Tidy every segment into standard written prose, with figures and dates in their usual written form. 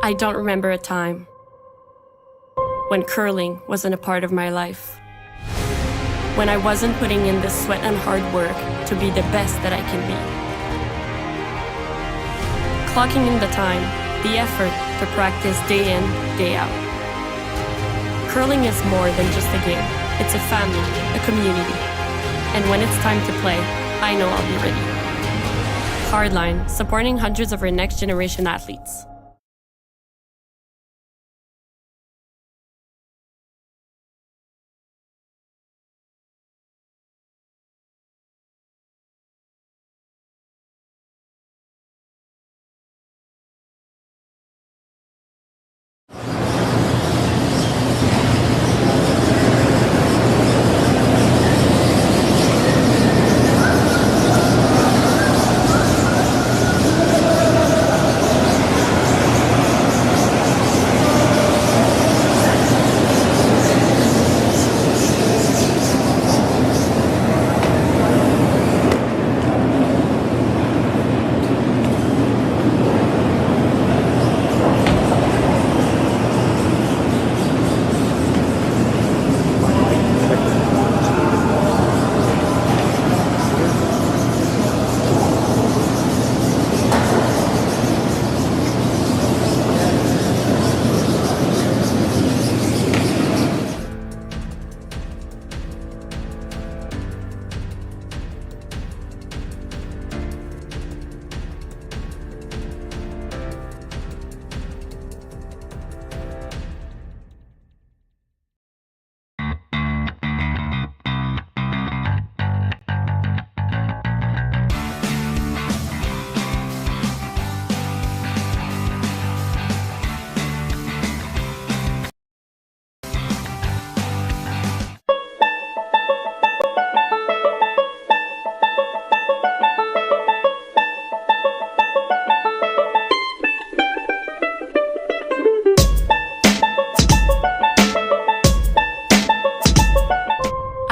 I don't remember a time when curling wasn't a part of my life. When I wasn't putting in the sweat and hard work to be the best that I can be. Clocking in the time, the effort to practice day in, day out. Curling is more than just a game. It's a family, a community. And when it's time to play, I know I'll be ready. Hardline, supporting hundreds of our next generation athletes.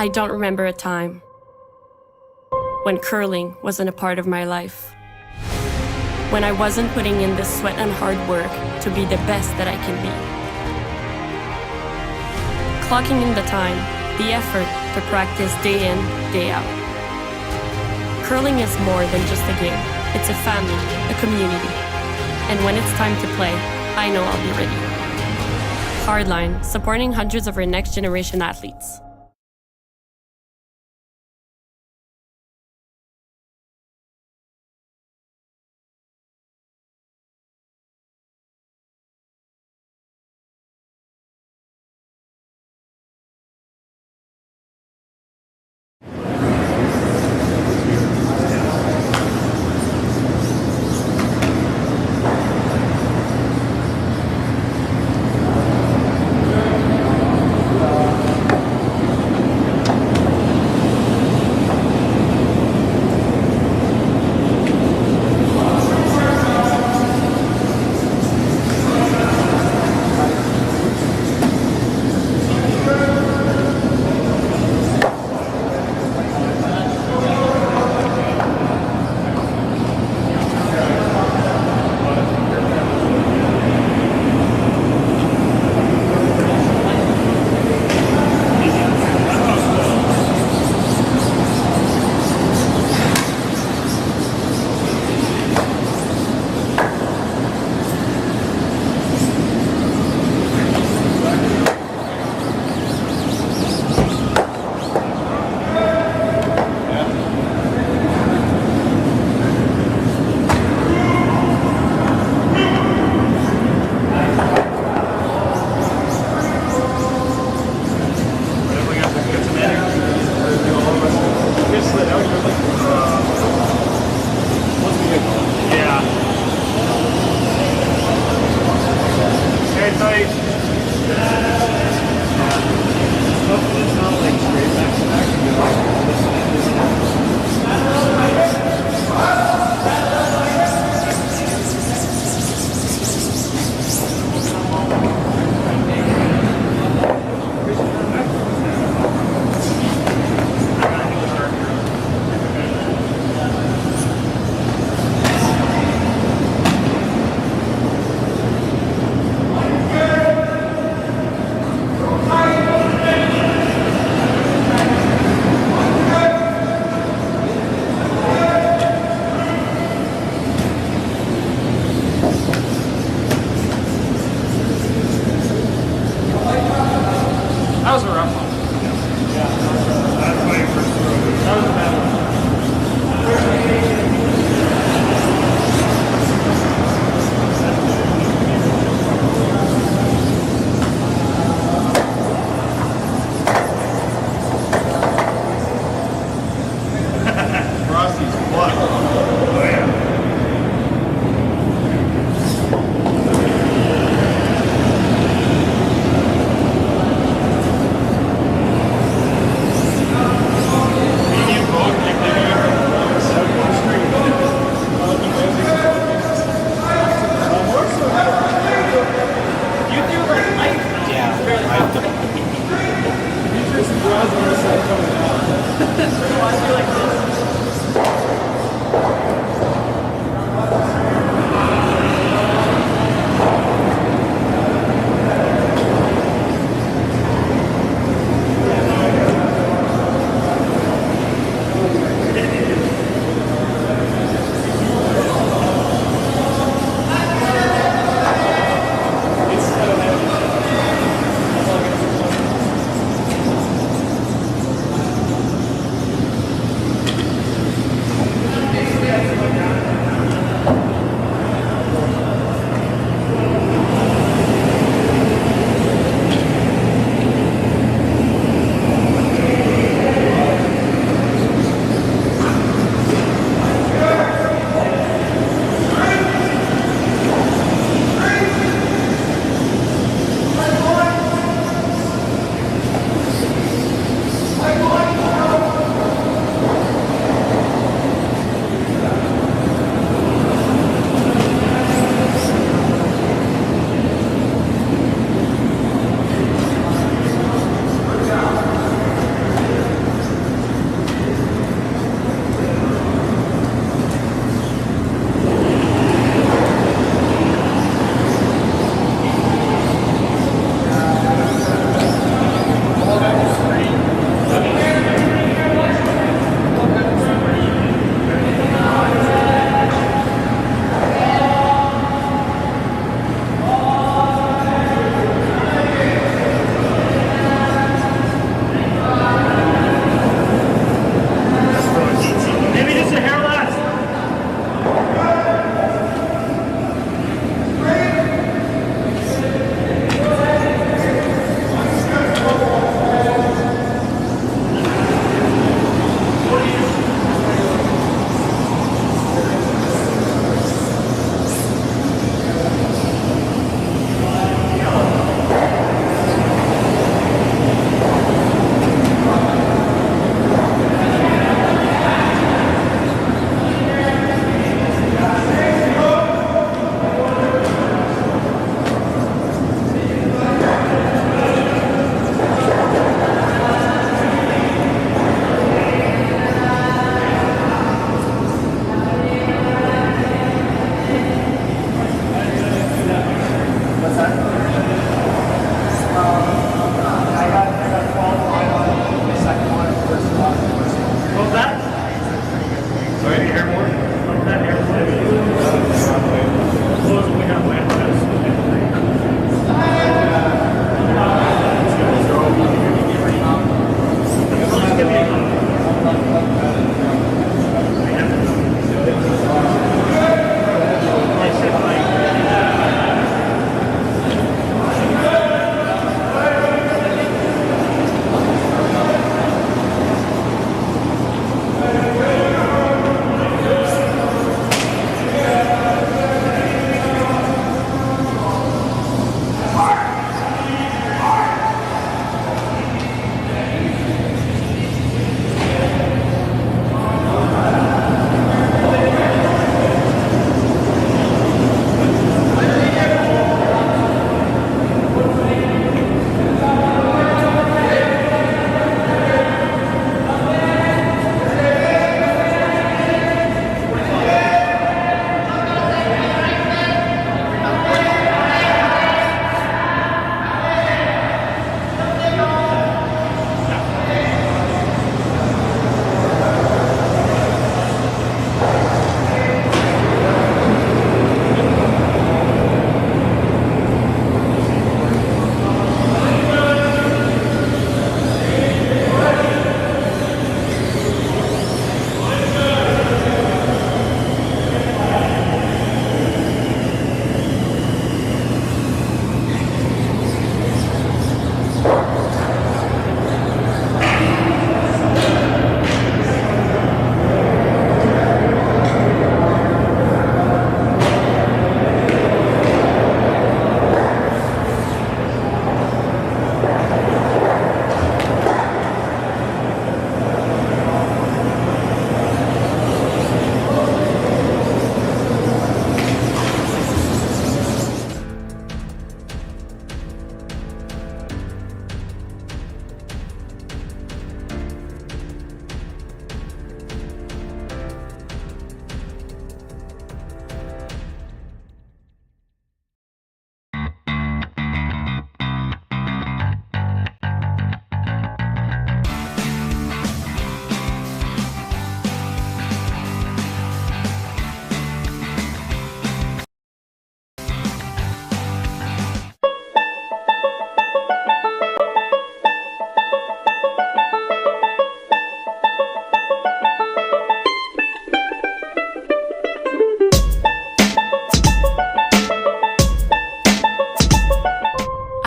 I don't remember a time when curling wasn't a part of my life. When I wasn't putting in the sweat and hard work to be the best that I can be. Clocking in the time, the effort to practice day in, day out. Curling is more than just a game. It's a family, a community. And when it's time to play, I know I'll be ready. Hardline, supporting hundreds of our next generation athletes.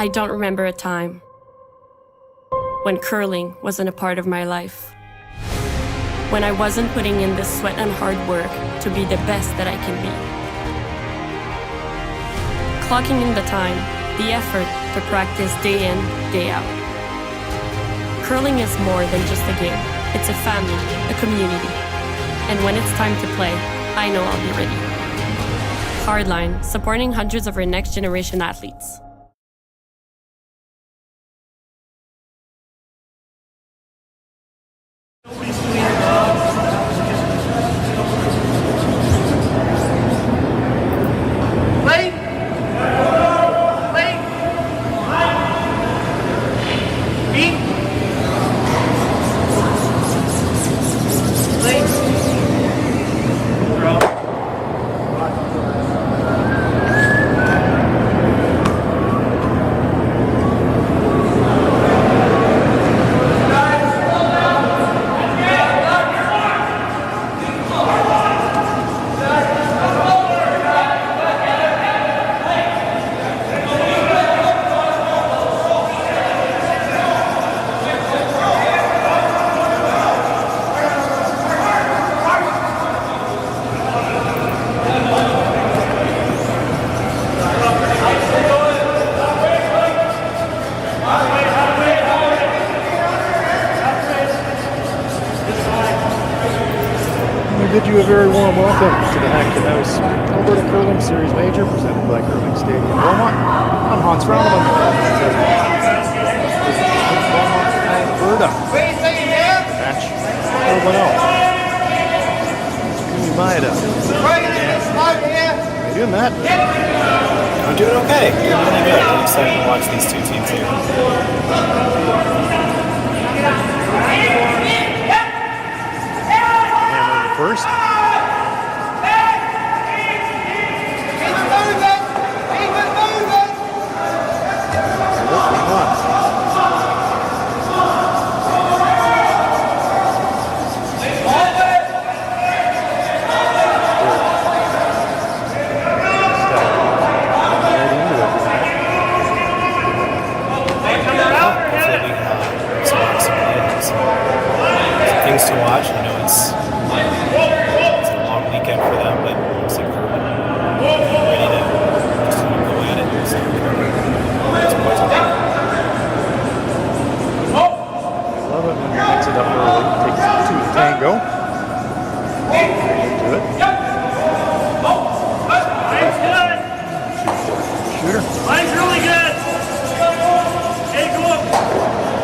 I don't remember a time when curling wasn't a part of my life. When I wasn't putting in the sweat and hard work to be the best that I can be. Clocking in the time, the effort to practice day in, day out. Curling is more than just a game. It's a family, a community. And when it's time to play, I know I'll be ready. Hardline, supporting hundreds of our next generation athletes. Bid you a very warm welcome to the Hack2House Alberta Curling Series Major, presented by Curling Stadium Beaumont. I'm Hans Frauenlob. Beaumont, Alberta. Match Trevor Bonot. Takumi Maeda. How you doing, Matt? I'm doing okay. Doing really good. I'm excited to watch these two teams here. First. Things to watch. I know it's a long weekend for them, but it looks like they're ready to just go at it. So it's quite Love it when you mix it up early. Takes two to tango. Into it. Shooter. Line's really good. Hey, go up.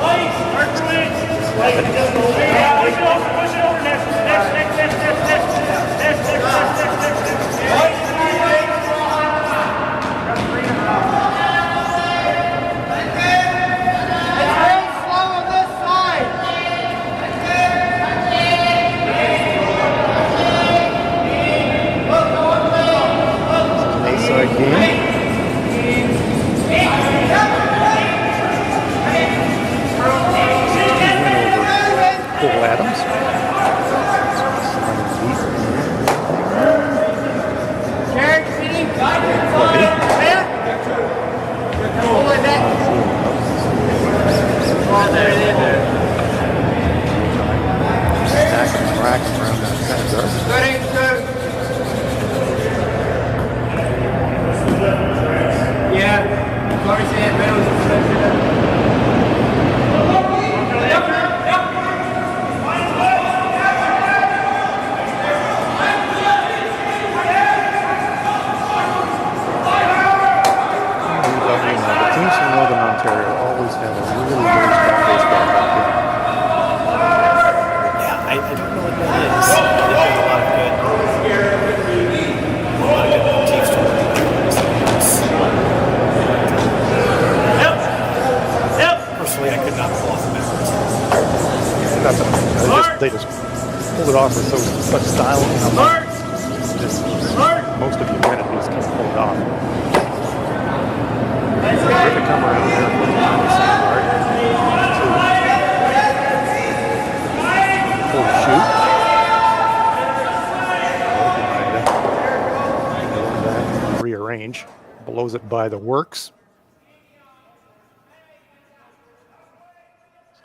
Line, start to it. Push it over, next. They just pulled it off with such style. Just most of the amenities can pull it off. Terrific come around there for the sandbar. Full shoot. Rearrange. Blows it by the works.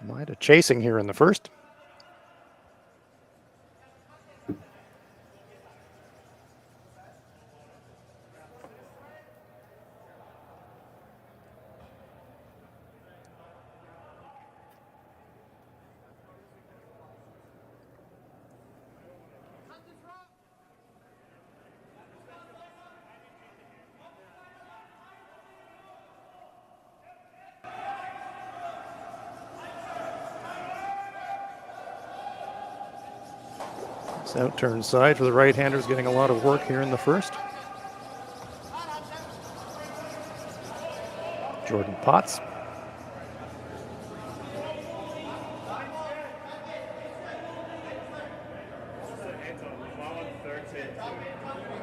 Maeda chasing here in the first. This out-turn side for the right-handers getting a lot of work here in the first. Jordan Potts.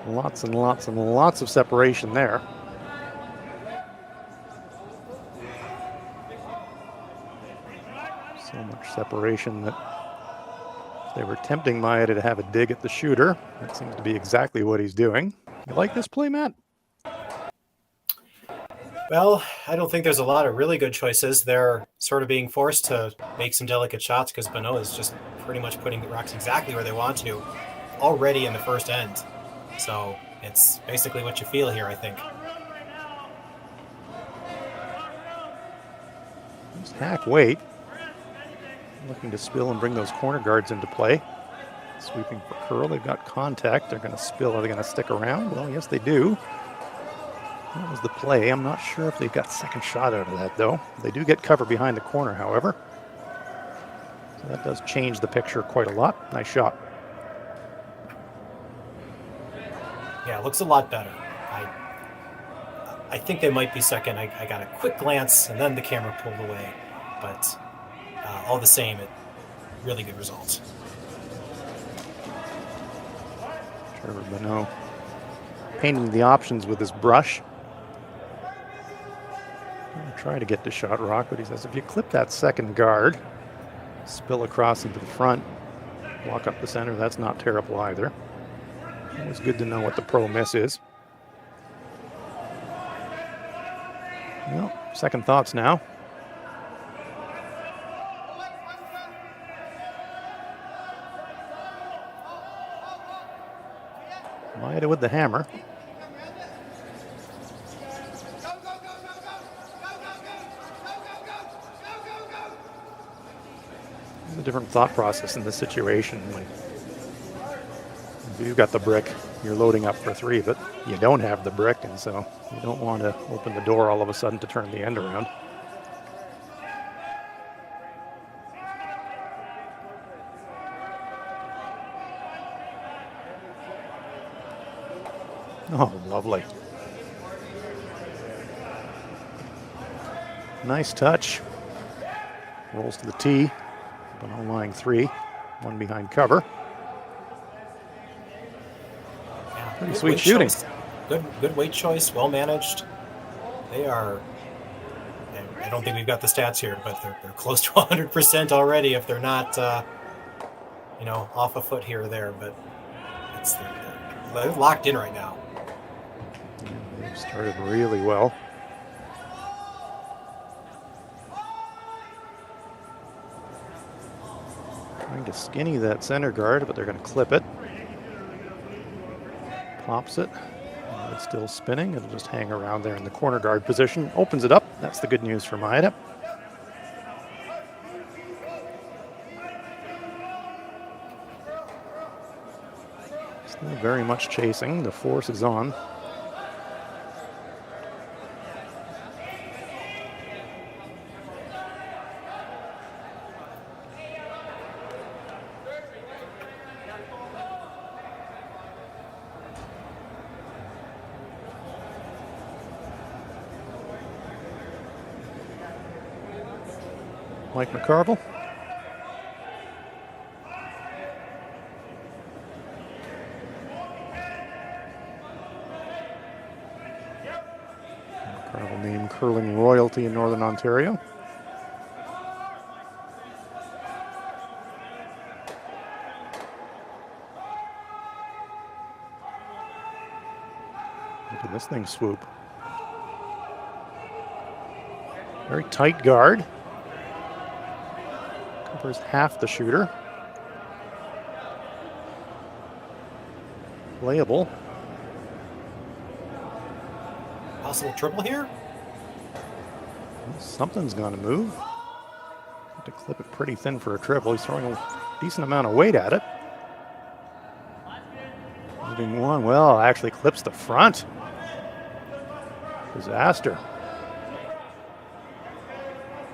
Lots and lots and lots of separation there. So much separation that if they were tempting Maeda to have a dig at the shooter, that seems to be exactly what he's doing. You like this play, Matt? Well, I don't think there's a lot of really good choices. They're sort of being forced to make some delicate shots because Bonot is just pretty much putting the rocks exactly where they want to already in the first end. So it's basically what you feel here, I think. There's Hack Wait looking to spill and bring those corner guards into play. Sweeping for curl. They've got contact. They're going to spill. Are they going to stick around? Well, yes, they do. That was the play. I'm not sure if they've got second shot out of that, though. They do get cover behind the corner, however. So that does change the picture quite a lot. Nice shot. Yeah, it looks a lot better. I think they might be second. I got a quick glance, and then the camera pulled away. But all the same, really good results. Trevor Bonot painting the options with his brush. Try to get to shot rock, but he says if you clip that second guard, spill across into the front, walk up the center, that's not terrible either. Always good to know what the pro miss is. Well, second thoughts now. Maeda with the hammer. A different thought process in this situation. When you've got the brick, you're loading up for three, but you don't have the brick, and so you don't want to open the door all of a sudden to turn the end around. Oh, lovely. Nice touch. Rolls to the tee. Bonot lying three, one behind cover. Yeah, pretty sweet shooting. Choice. Good weight choice, well managed. They are. I don't think we've got the stats here, but they're close to 100% already. If they're not, off a foot here or there, but they're locked in right now. Yeah, they've started really well. Trying to skinny that center guard, but they're going to clip it. Pops it. It's still spinning. It'll just hang around there in the corner guard position. Opens it up. That's the good news for Maeda. Still very much chasing. The force is on. Mike McCarville. McCarville named curling royalty in Northern Ontario. Look at this thing swoop. Very tight guard. Covers half the shooter. Playable. Possible triple here? Something's going to move. Have to clip it pretty thin for a triple. He's throwing a decent amount of weight at it. Moving one. Well, actually clips the front. Disaster.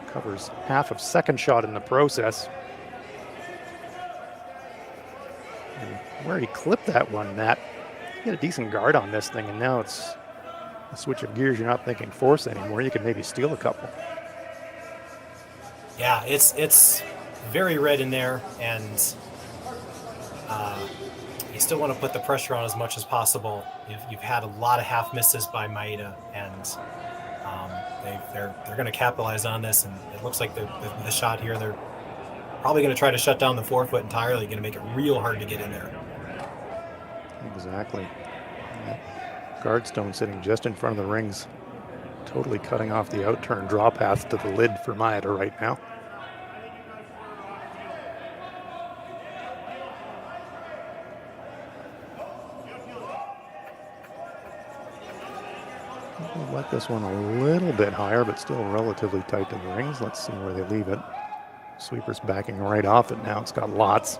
Covers half of second shot in the process. And where he clipped that one, Matt, he had a decent guard on this thing, and now it's a switch of gears. You're not thinking force anymore. You can maybe steal a couple. Yeah, it's very red in there, and you still want to put the pressure on as much as possible. You've had a lot of half misses by Maeda, and they're going to capitalize on this. And it looks like the shot here, they're probably going to try to shut down the forefoot entirely. Going to make it real hard to get in there. Exactly. Guardstone sitting just in front of the rings, totally cutting off the outturn draw path to the lid for Maeda right now. I'd like this one a little bit higher, but still relatively tight to the rings. Let's see where they leave it. Sweeper's backing right off it now. It's got lots.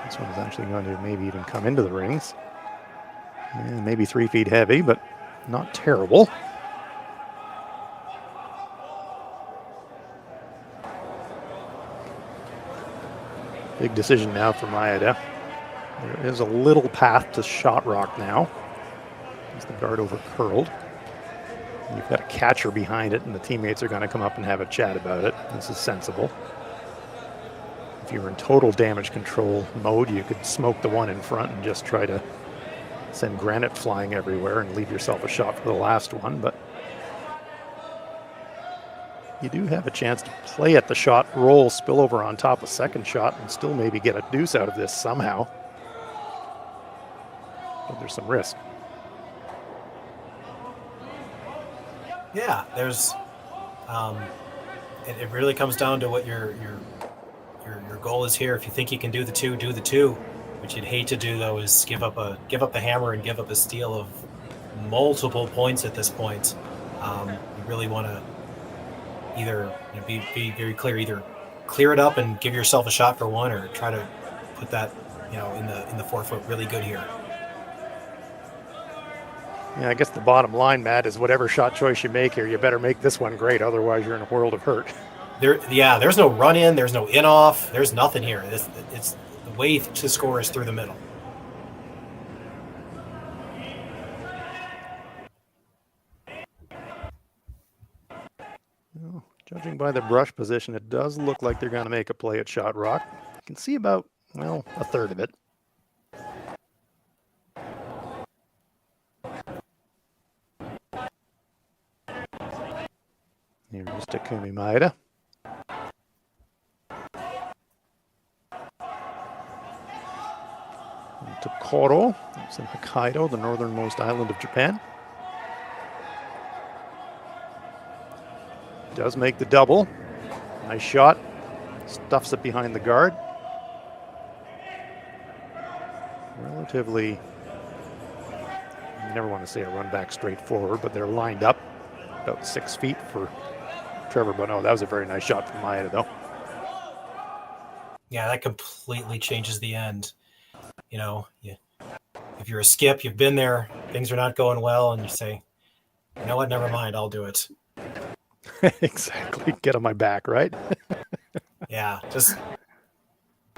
This one's actually going to maybe even come into the rings. And maybe 3 feet heavy, but not terrible. Big decision now for Maeda. There is a little path to shot rock now. As the guard over curled. You've got a catcher behind it, and the teammates are going to come up and have a chat about it. This is sensible. If you were in total damage control mode, you could smoke the one in front and just try to send granite flying everywhere and leave yourself a shot for the last one, but you do have a chance to play at the shot, roll, spill over on top of second shot, and still maybe get a deuce out of this somehow. But there's some risk. Yeah, there's it really comes down to what your goal is here. If you think you can do the two, do the two. What you'd hate to do though is give up the hammer and give up a steal of multiple points at this point. You really want to either be very clear, either clear it up and give yourself a shot for one, or try to put that in the forefoot really good here. Yeah, I guess the bottom line, Matt, is whatever shot choice you make here, you better make this one great. Otherwise, you're in a world of hurt. There's no run in, there's no in off, there's nothing here. It's the way to score is through the middle. Well, judging by the brush position, it does look like they're going to make a play at shot rock. You can see about, well, a third of it. Here's Takumi Maeda. And Tokoro, it's in Hokkaido, the northernmost island of Japan. Does make the double. Nice shot. Stuffs it behind the guard. Relatively, you never want to say a run back straight forward, but they're lined up about 6 feet for Trevor Bonot. That was a very nice shot from Maeda, though. Yeah, that completely changes the end. If you're a skip, you've been there, things are not going well, and you say, you know what, never mind, I'll do it. Exactly. Get on my back, right? Yeah, just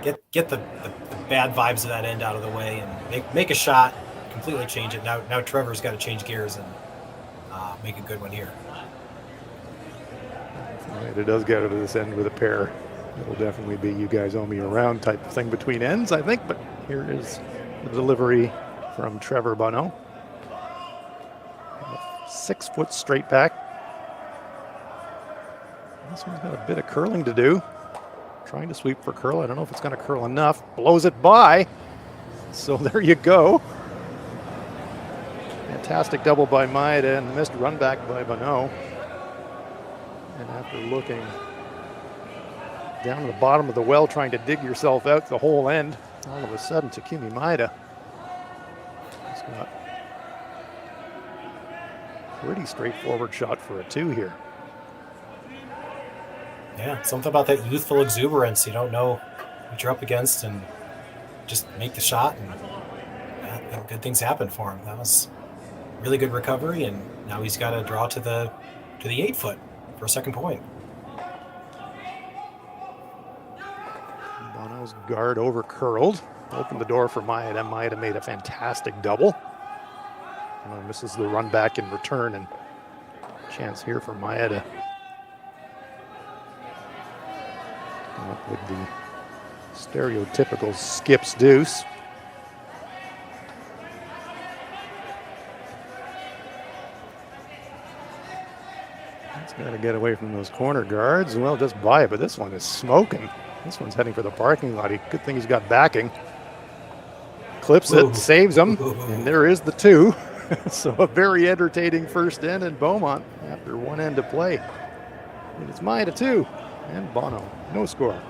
get the bad vibes of that end out of the way and make a shot, completely change it. Now Trevor's got to change gears and make a good one here. Right, it does get out of this end with a pair. It'll definitely be you guys owe me around type of thing between ends, I think. But here is the delivery from Trevor Bonot. 6 foot straight back. This one's got a bit of curling to do. Trying to sweep for curl. I don't know if it's going to curl enough. Blows it by. So there you go. Fantastic double by Maeda and missed run back by Bonot. And after looking down to the bottom of the well trying to dig yourself out the whole end. All of a sudden, Takumi Maeda has got a pretty straightforward shot for a 2 here. Yeah, something about that youthful exuberance. You don't know what you're up against and just make the shot, and good things happen for him. That was really good recovery, and now he's got to draw to the 8-foot for a second point. Bono's guard over curled, opened the door for Maeda. Maeda made a fantastic double. Misses the run back in return, and chance here for Maeda. Come up with the stereotypical skips deuce. He's got to get away from those corner guards. Well, just by it, but this one is smoking. This one's heading for the parking lot. Good thing he's got backing. Clips it, saves him, and there is the 2. So a very entertaining first end in Beaumont after one end to play. And it's Maeda 2, and Bono, no score.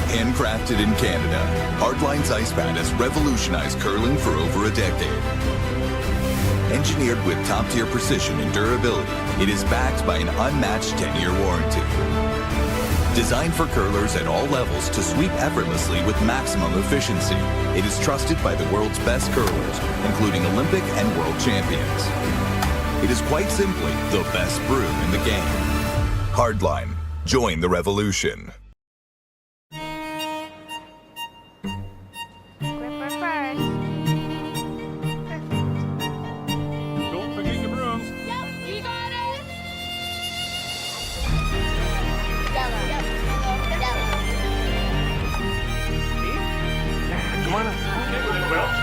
Handcrafted in Canada, Hardline's ice pad has revolutionized curling for over a decade. Engineered with top-tier precision and durability, it is backed by an unmatched 10-year warranty. Designed for curlers at all levels to sweep effortlessly with maximum efficiency, it is trusted by the world's best curlers, including Olympic and world champions. It is quite simply the best brew in the game. Hardline. Join the revolution.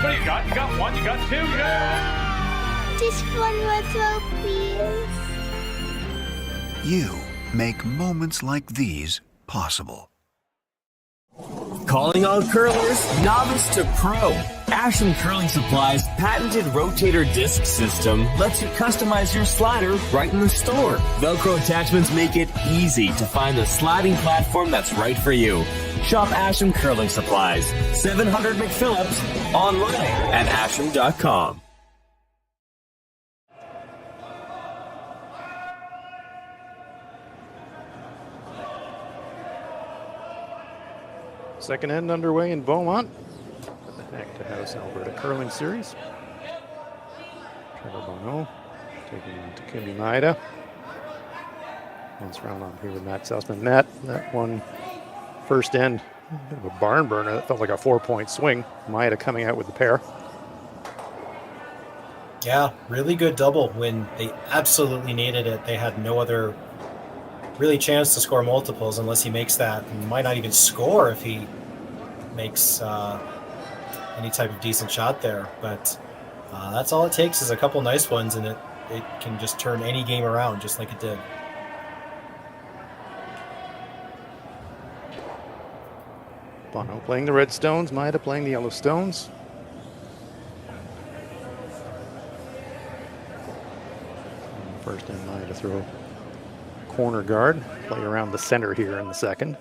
What do you got? You got 1, you got 2, you got... Just one more throw, please. You make moments like these possible. Calling all curlers, novice to pro. Ashland Curling Supply's patented rotator disc system lets you customize your slider right in the store. Velcro attachments make it easy to find the sliding platform that's right for you. Shop Ashland Curling Supplies, 700 McPhillips, online at ashland.com. Second end underway in Beaumont. The Hack2House Alberta Curling Series. Trevor Bonot taking on Takumi Maeda. Once round on here with Matt Sussman. That one first end, a bit of a barn burner. That felt like a 4-point swing. Maeda coming out with the pair. Yeah, really good double when they absolutely needed it. They had no other really chance to score multiples unless he makes that. He might not even score if he makes any type of decent shot there. But that's all it takes is a couple nice ones, and it can just turn any game around just like it did. Bono playing the red stones, Maeda playing the yellow stones. First in Maeda to throw corner guard, play around the center here in the second.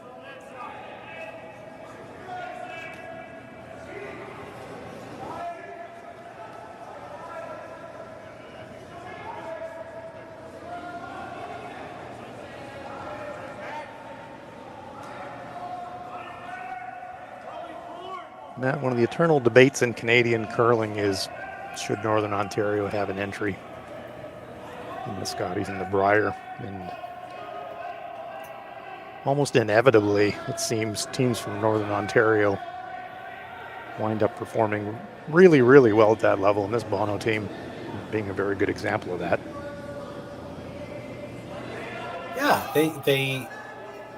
Matt, one of the eternal debates in Canadian curling is, should Northern Ontario have an entry in the Scotties and the Brier? And almost inevitably, it seems teams from Northern Ontario wind up performing really, really well at that level, and this Bono team being a very good example of that. Yeah, they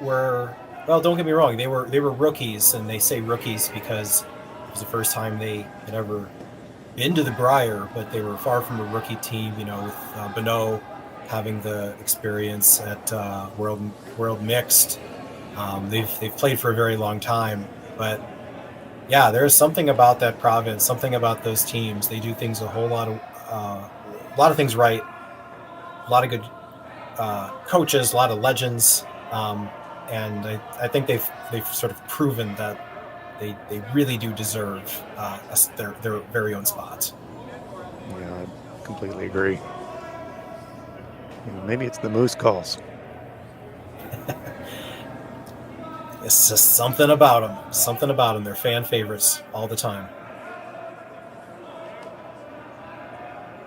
were, well, don't get me wrong, they were rookies, and they say rookies because it was the first time they had ever been to the Brier, but they were far from a rookie team, with Bonot having the experience at World Mixed. They've played for a very long time, but yeah, there's something about that province, something about those teams. They do things a lot of things right. A lot of good coaches, a lot of legends, and I think they've sort of proven that they really do deserve their very own spots. Yeah, I completely agree. Maybe it's the Moose calls. It's just something about them. Something about them. They're fan favorites all the time.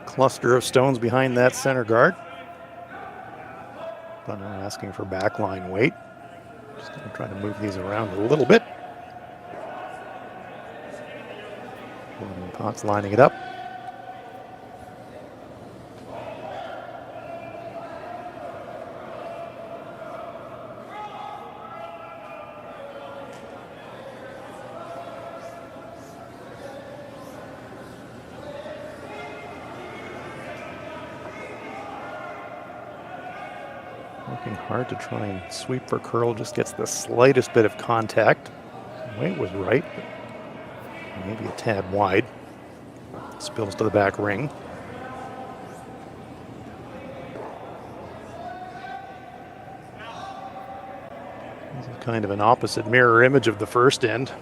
Cluster of stones behind that center guard. But I'm asking for backline weight. Just going to try to move these around a little bit. Potts lining it up. Working hard to try and sweep for curl, just gets the slightest bit of contact. Weight was right, but maybe a tad wide. Spills to the back ring. This is kind of an opposite mirror image of the first end.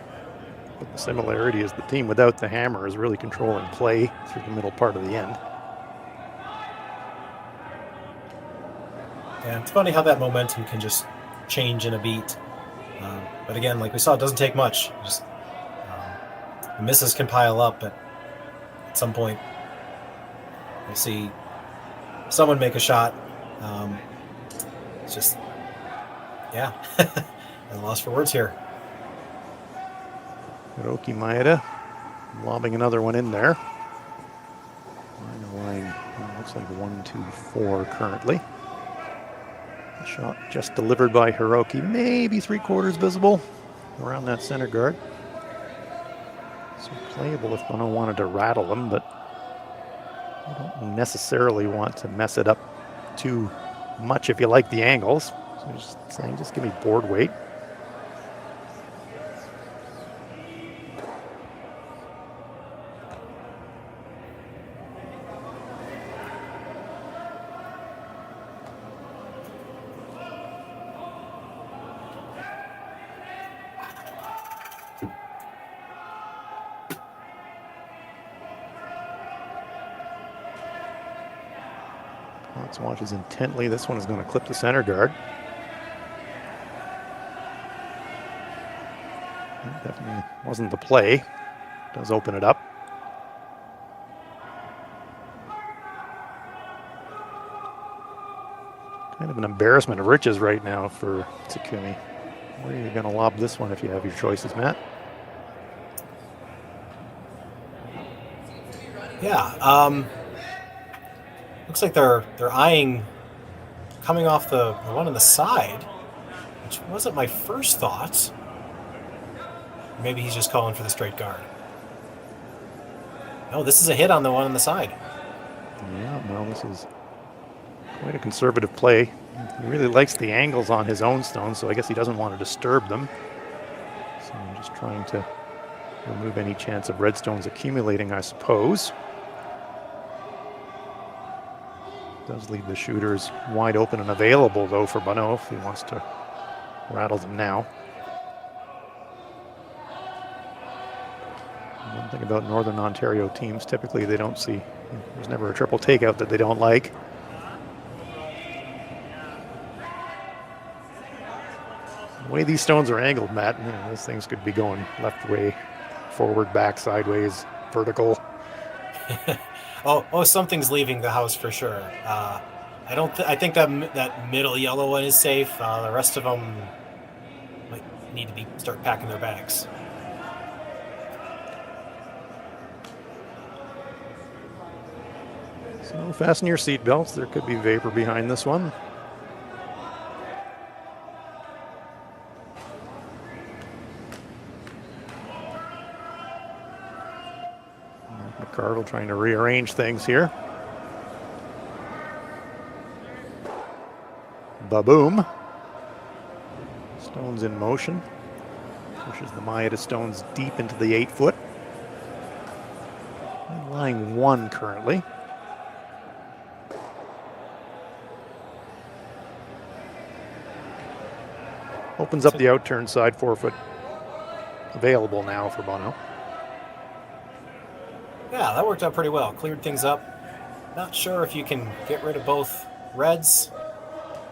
But the similarity is the team without the hammer is really controlling play through the middle part of the end. Yeah, it's funny how that momentum can just change in a beat. But again, like we saw, it doesn't take much. Just the misses can pile up, but at some point we'll see someone make a shot. It's just, yeah, I'm lost for words here. Takumi Maeda lobbing another one in there. Line looks like 1, 2, 4 currently. Shot just delivered by Hiroki, maybe 3/4 visible around that center guard. So playable if Bonot wanted to rattle him, but you don't necessarily want to mess it up too much if you like the angles. So just saying, just give me board weight. Potts watches intently. This one is going to clip the center guard. That definitely wasn't the play. Does open it up. Kind of an embarrassment of riches right now for Takumi. Where are you going to lob this one if you have your choices, Matt? Yeah, looks like they're eyeing coming off the one on the side, which wasn't my first thought. Maybe he's just calling for the straight guard. No, this is a hit on the one on the side. Yeah, no, this is quite a conservative play. He really likes the angles on his own stones, so I guess he doesn't want to disturb them. So I'm just trying to remove any chance of red stones accumulating, I suppose. Does leave the shooters wide open and available, though, for Bonot if he wants to rattle them now. One thing about Northern Ontario teams, typically they don't see, there's never a triple takeout that they don't like. The way these stones are angled, Matt, those things could be going left way, forward, back, sideways, vertical. Oh, something's leaving the house for sure. I think that middle yellow one is safe. The rest of them might need to start packing their bags. So fasten your seatbelts. There could be vapor behind this one. McCardle trying to rearrange things here. Ba-boom. Stones in motion. Pushes the Maeda stones deep into the 8-foot. Lying 1 currently. Opens up the outturn side 4-foot. Available now for Bonot. Yeah, that worked out pretty well. Cleared things up. Not sure if you can get rid of both reds.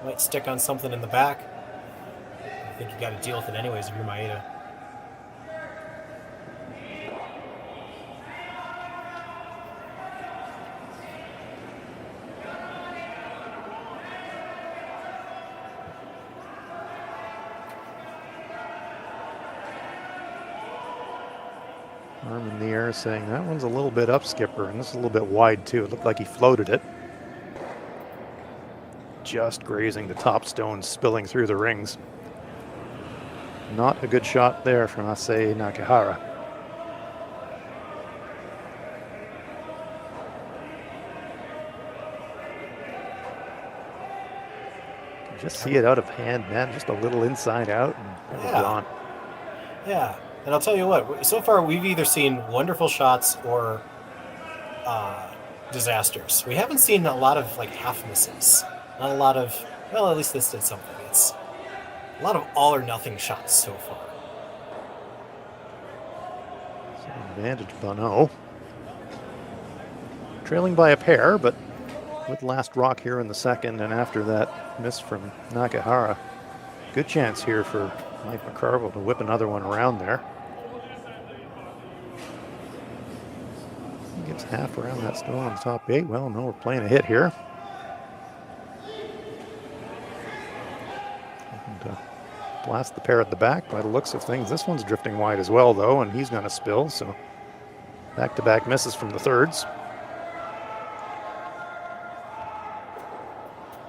Might stick on something in the back. I think you got to deal with it anyways if you're Maeda. Arm in the air saying that one's a little bit up, skipper, and this is a little bit wide too. It looked like he floated it. Just grazing the top stones, spilling through the rings. Not a good shot there from Issei Nakahara. You just see it out of hand, man. Just a little inside out, and it was gone. Yeah. And I'll tell you what, so far we've either seen wonderful shots or disasters. We haven't seen a lot of like half misses. Not a lot of, well, at least this did something. It's a lot of all or nothing shots so far. So advantage Bonot. Trailing by a pair, but with last rock here in the second, and after that miss from Nakahara, good chance here for Mike McCarville to whip another one around there. He gets half around that stone on the top 8. Well, no, we're playing a hit here. And, blast the pair at the back by the looks of things. This one's drifting wide as well, though, and he's going to spill, so back-to-back misses from the thirds.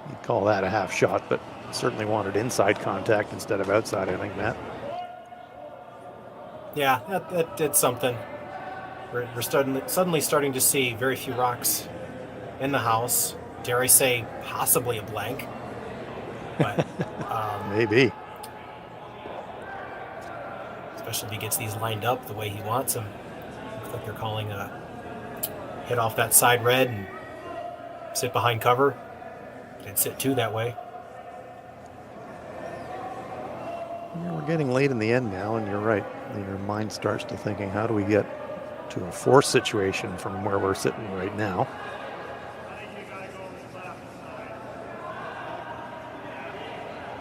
You'd call that a half shot, but certainly wanted inside contact instead of outside, I think, Matt. Yeah, that did something. We're suddenly starting to see very few rocks in the house. Dare I say, possibly a blank. But maybe. Especially if he gets these lined up the way he wants them. Looks like they're calling a hit off that side red and sit behind cover. Did sit 2 that way. We're getting late in the end now, and you're right. Your mind starts to thinking, how do we get to a force situation from where we're sitting right now?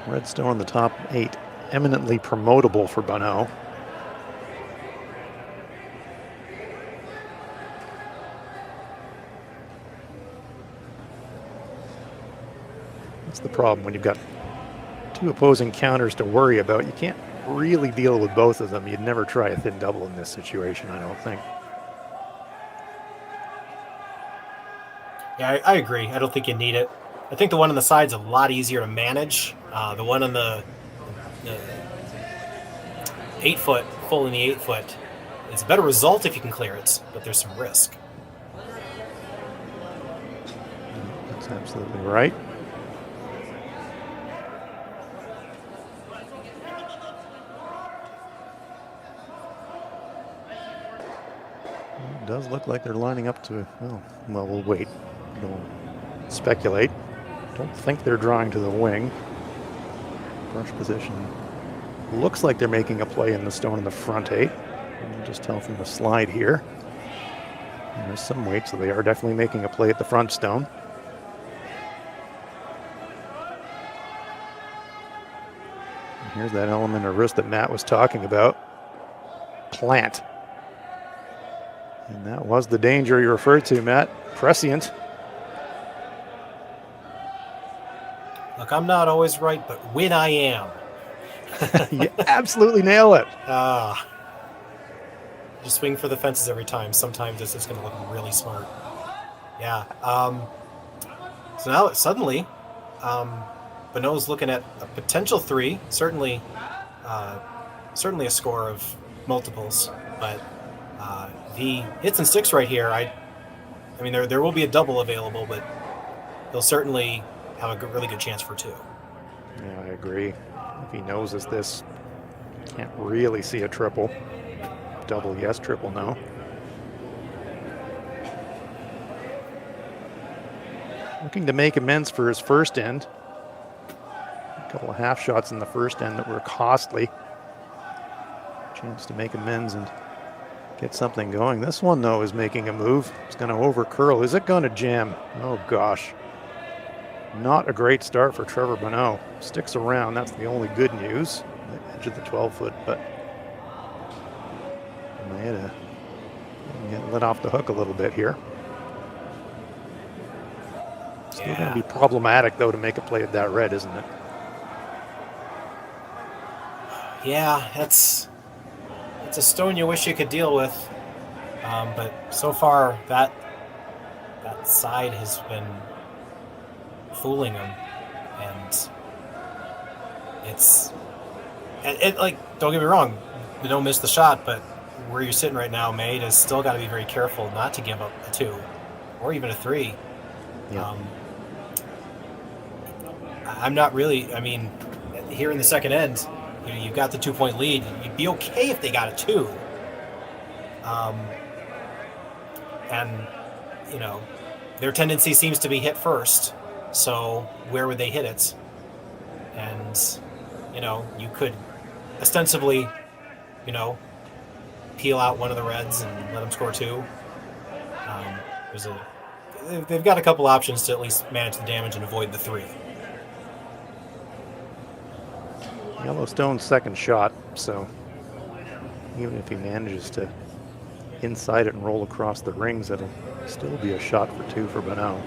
Redstone on the top 8, eminently promotable for Bonot. That's the problem when you've got 2 opposing counters to worry about. You can't really deal with both of them. You'd never try a thin double in this situation, I don't think. Yeah, I agree. I don't think you need it. I think the one on the side's a lot easier to manage. The one on the 8-foot, full in the 8-foot, it's a better result if you can clear it, but there's some risk. That's absolutely right. It does look like they're lining up to, well, we'll wait. Don't speculate. Don't think they're drawing to the wing. Brush position. Looks like they're making a play in the stone in the front 8. You can just tell from the slide here. And there's some weight, so they are definitely making a play at the front stone. And here's that element of risk that Matt was talking about. Plant. And that was the danger you referred to, Matt. Prescient. Look, I'm not always right, but when I am. You absolutely nail it. Just swing for the fences every time. Sometimes this is going to look really smart. Yeah. So now suddenly, Bonot's looking at a potential 3. Certainly a score of multiples, but the hits and sticks right here. I mean, there will be a double available, but they'll certainly have a really good chance for 2. Yeah, I agree. If he noses this, can't really see a triple. Double yes, triple no. Looking to make amends for his first end. A couple of half shots in the first end that were costly. Chance to make amends and get something going. This one, though, is making a move. It's going to over curl. Is it going to jam? Oh, gosh. Not a great start for Trevor Bonot. Sticks around. That's the only good news. The edge of the 12-foot, but Maeda getting let off the hook a little bit here. Still going to be problematic, though, to make a play at that red, isn't it? Yeah, it's a stone you wish you could deal with. But so far, that side has been fooling him. And it like, don't get me wrong, you don't miss the shot, but where you're sitting right now, Maeda's still got to be very careful not to give up a 2 or even a 3. Yeah. I'm not really, I mean, here in the second end, you've got the 2-point lead. You'd be okay if they got a 2. And, their tendency seems to be hit first. So where would they hit it? And, you could ostensibly, peel out one of the reds and let them score 2. They've got a couple options to at least manage the damage and avoid the 3. Yellowstone's second shot, so even if he manages to inside it and roll across the rings, it'll still be a shot for 2 for Bonot.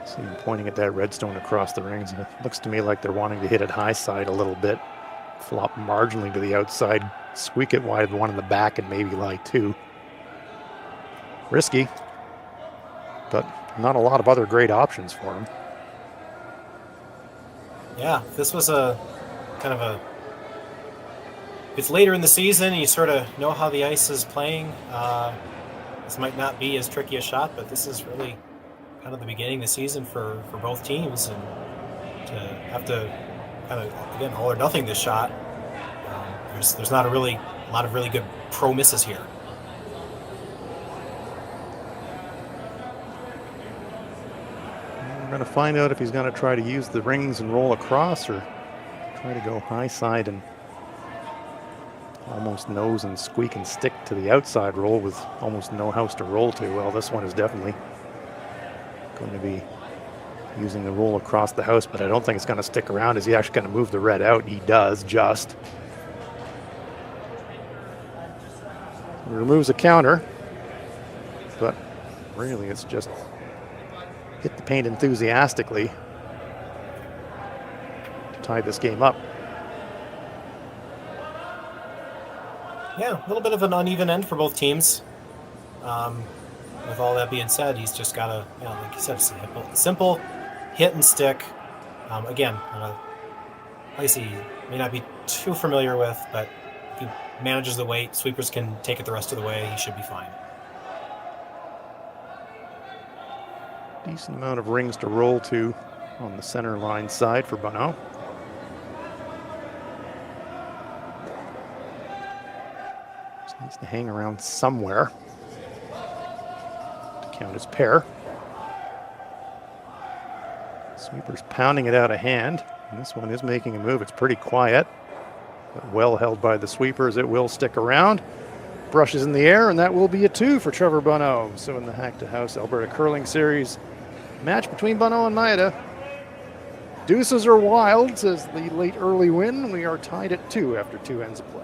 See him pointing at that redstone across the rings, and it looks to me like they're wanting to hit it high side a little bit, flop marginally to the outside, squeak it wide, one in the back, and maybe lie 2. Risky, but not a lot of other great options for him. Yeah, this was a kind of a... It's later in the season, and you sort of know how the ice is playing. This might not be as tricky a shot, but this is really kind of the beginning of the season for both teams. And to have to kind of, again, all or nothing this shot, there's not a lot of really good pro misses here. We're going to find out if he's going to try to use the rings and roll across or try to go high side and almost nose and squeak and stick to the outside roll with almost no house to roll to. Well, this one is definitely going to be using the roll across the house, but I don't think it's going to stick around. Is he actually going to move the red out? He does, just. Removes a counter, but really it's just hit the paint enthusiastically to tie this game up. Yeah, a little bit of an uneven end for both teams. With all that being said, he's just got to, like you said, simple hit and stick. Again, a place he may not be too familiar with, but if he manages the weight, sweepers can take it the rest of the way, he should be fine. Decent amount of rings to roll to on the center line side for Bonot. Just needs to hang around somewhere to count his pair. Sweeper's pounding it out of hand. And this one is making a move. It's pretty quiet, but well held by the sweepers. It will stick around. Brushes in the air, and that will be a 2 for Trevor Bonot. So in the Hack2House Alberta Curling Series, match between Bonot and Maeda. Deuces are wild, says the late early win. We are tied at 2 after 2 ends of play.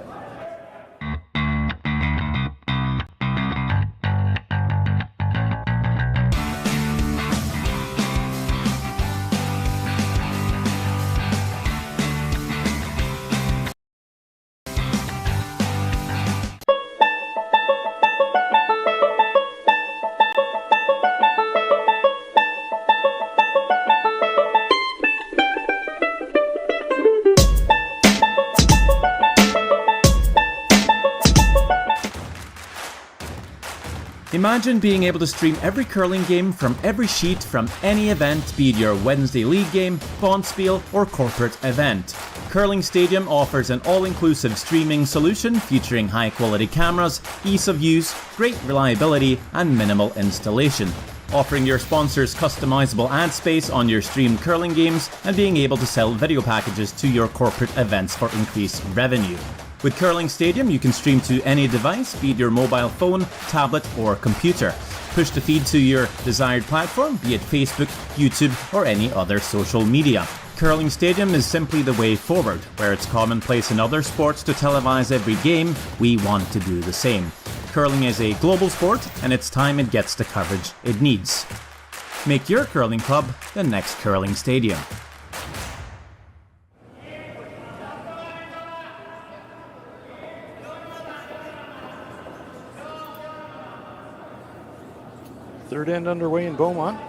Imagine being able to stream every curling game from every sheet from any event, be it your Wednesday league game, bonspiel, or corporate event. Curling Stadium offers an all-inclusive streaming solution featuring high-quality cameras, ease of use, great reliability, and minimal installation. Offering your sponsors customizable ad space on your streamed curling games and being able to sell video packages to your corporate events for increased revenue. With Curling Stadium, you can stream to any device, be it your mobile phone, tablet, or computer. Push the feed to your desired platform, be it Facebook, YouTube, or any other social media. Curling Stadium is simply the way forward. Where it's commonplace in other sports to televise every game, we want to do the same. Curling is a global sport, and it's time it gets the coverage it needs. Make your curling club the next Curling Stadium. Third end underway in Beaumont.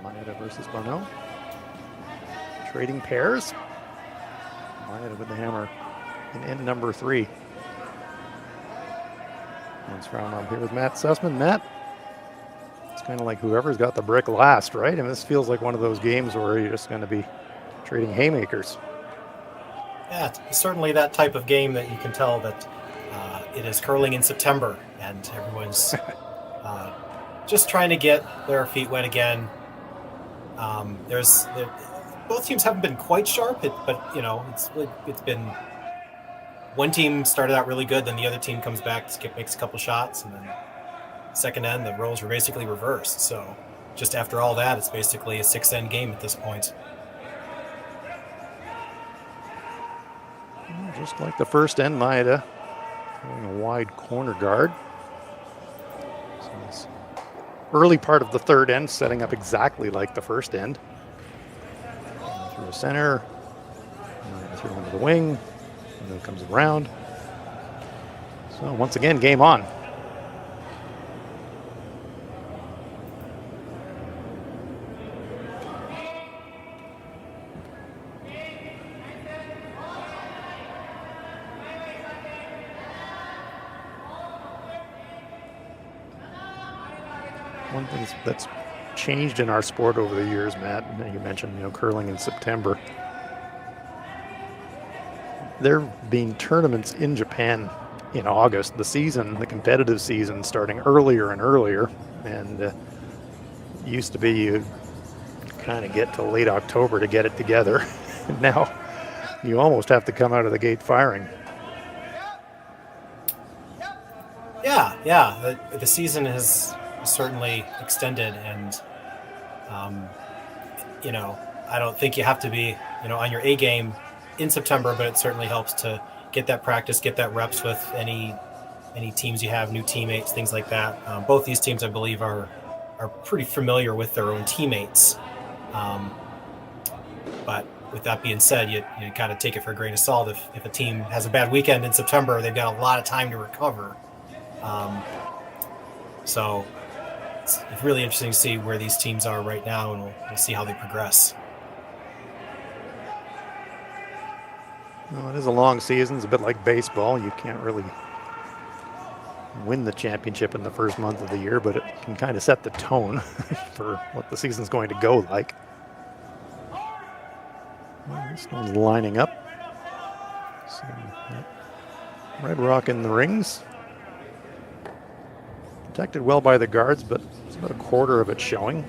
Maeda versus Bonot. Trading pairs. Maeda with the hammer in end number 3. That's Frauenlob here with Matt Sussman. Matt, it's kind of like whoever's got the brick last, right? And this feels like one of those games where you're just going to be trading haymakers. Yeah, it's certainly that type of game that you can tell that it is curling in September, and everyone's just trying to get their feet wet again. Both teams haven't been quite sharp, but you know, it's been one team started out really good, then the other team comes back, makes a couple shots, and then second end the roles were basically reversed. So just after all that, it's basically a 6-end game at this point. Just like the first end, Maeda throwing a wide corner guard. So this early part of the third end setting up exactly like the first end. Through the center, through into the wing, and then comes around. So once again, game on. One thing that's changed in our sport over the years, Matt, you mentioned, curling in September. There being tournaments in Japan in August, the competitive season starting earlier and earlier, and used to be you kind of get to late October to get it together. Now you almost have to come out of the gate firing. Yeah, the season has certainly extended, and I don't think you have to be on your A game in September, but it certainly helps to get that practice, get that reps with any teams you have, new teammates, things like that. Both these teams, I believe, are pretty familiar with their own teammates, but with that being said, you kind of take it for a grain of salt. If a team has a bad weekend in September, they've got a lot of time to recover. So it's really interesting to see where these teams are right now, and we'll see how they progress. Well, it is a long season. It's a bit like baseball. You can't really win the championship in the first month of the year, but it can kind of set the tone for what the season's going to go like. Well, this one's lining up. So, Red Rock in the rings. Protected well by the guards, but it's about a quarter of it showing.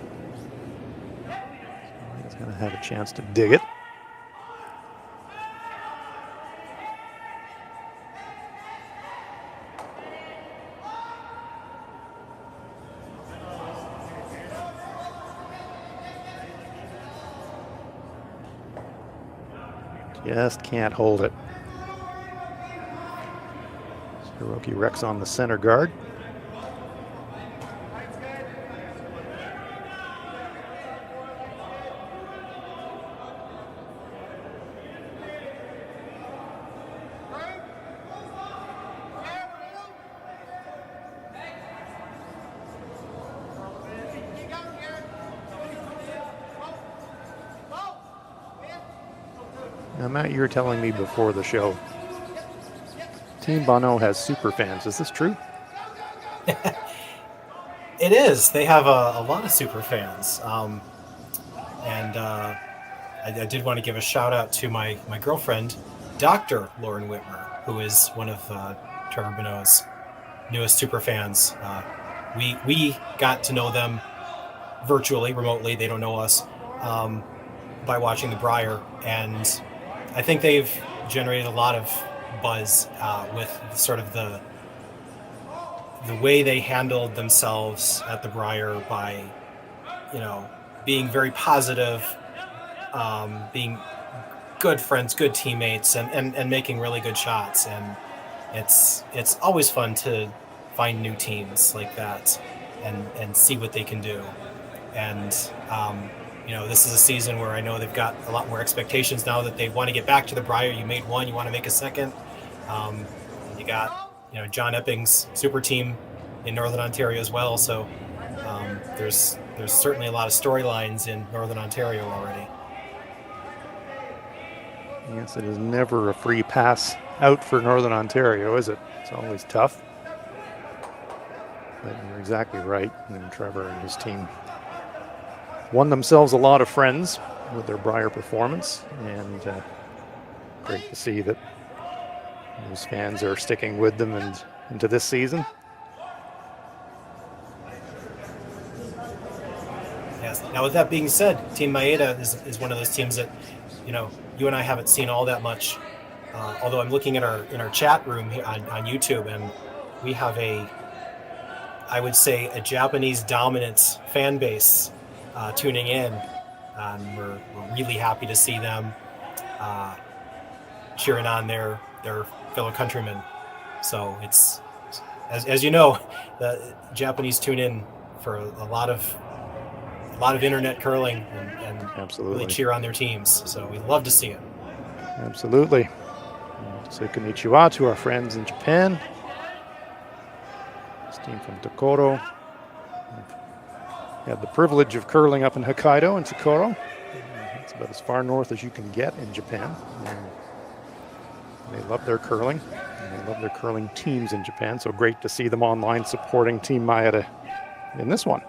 So he's going to have a chance to dig it. Just can't hold it. Hiroki wrecks on the center guard. Now, Matt, you were telling me before the show, Team Bonot has super fans. Is this true? It is. They have a lot of super fans. I did want to give a shout out to my girlfriend, Dr. Lauren Whitmer, who is one of Trevor Bonot's newest super fans. We got to know them virtually, remotely. They don't know us, by watching the Briar, and I think they've generated a lot of buzz with sort of the way they handled themselves at the Briar by, being very positive, being good friends, good teammates, and making really good shots. And it's always fun to find new teams like that and see what they can do. And this is a season where I know they've got a lot more expectations now that they want to get back to the Briar. You made one, you want to make a second. You got John Epping's super team in Northern Ontario as well. So there's certainly a lot of storylines in Northern Ontario already. Yes, it is never a free pass out for Northern Ontario, is it? It's always tough. But you're exactly right. And Trevor and his team won themselves a lot of friends with their Briar performance, and great to see that those fans are sticking with them and into this season. Yes. Now, with that being said, Team Maeda is one of those teams that, you and I haven't seen all that much. Although I'm looking at our chat room here on YouTube, and we have I would say a Japanese dominant fan base tuning in. And we're really happy to see them cheering on their fellow countrymen. So it's, as you know, the Japanese tune in for a lot of internet curling and absolutely really cheer on their teams. So we love to see it. Absolutely. Say konnichiwa to our friends in Japan. This team from Tokoro. Had the privilege of curling up in Hokkaido and Tokoro. It's about as far north as you can get in Japan. And they love their curling, and they love their curling teams in Japan. So great to see them online supporting Team Maeda in this one.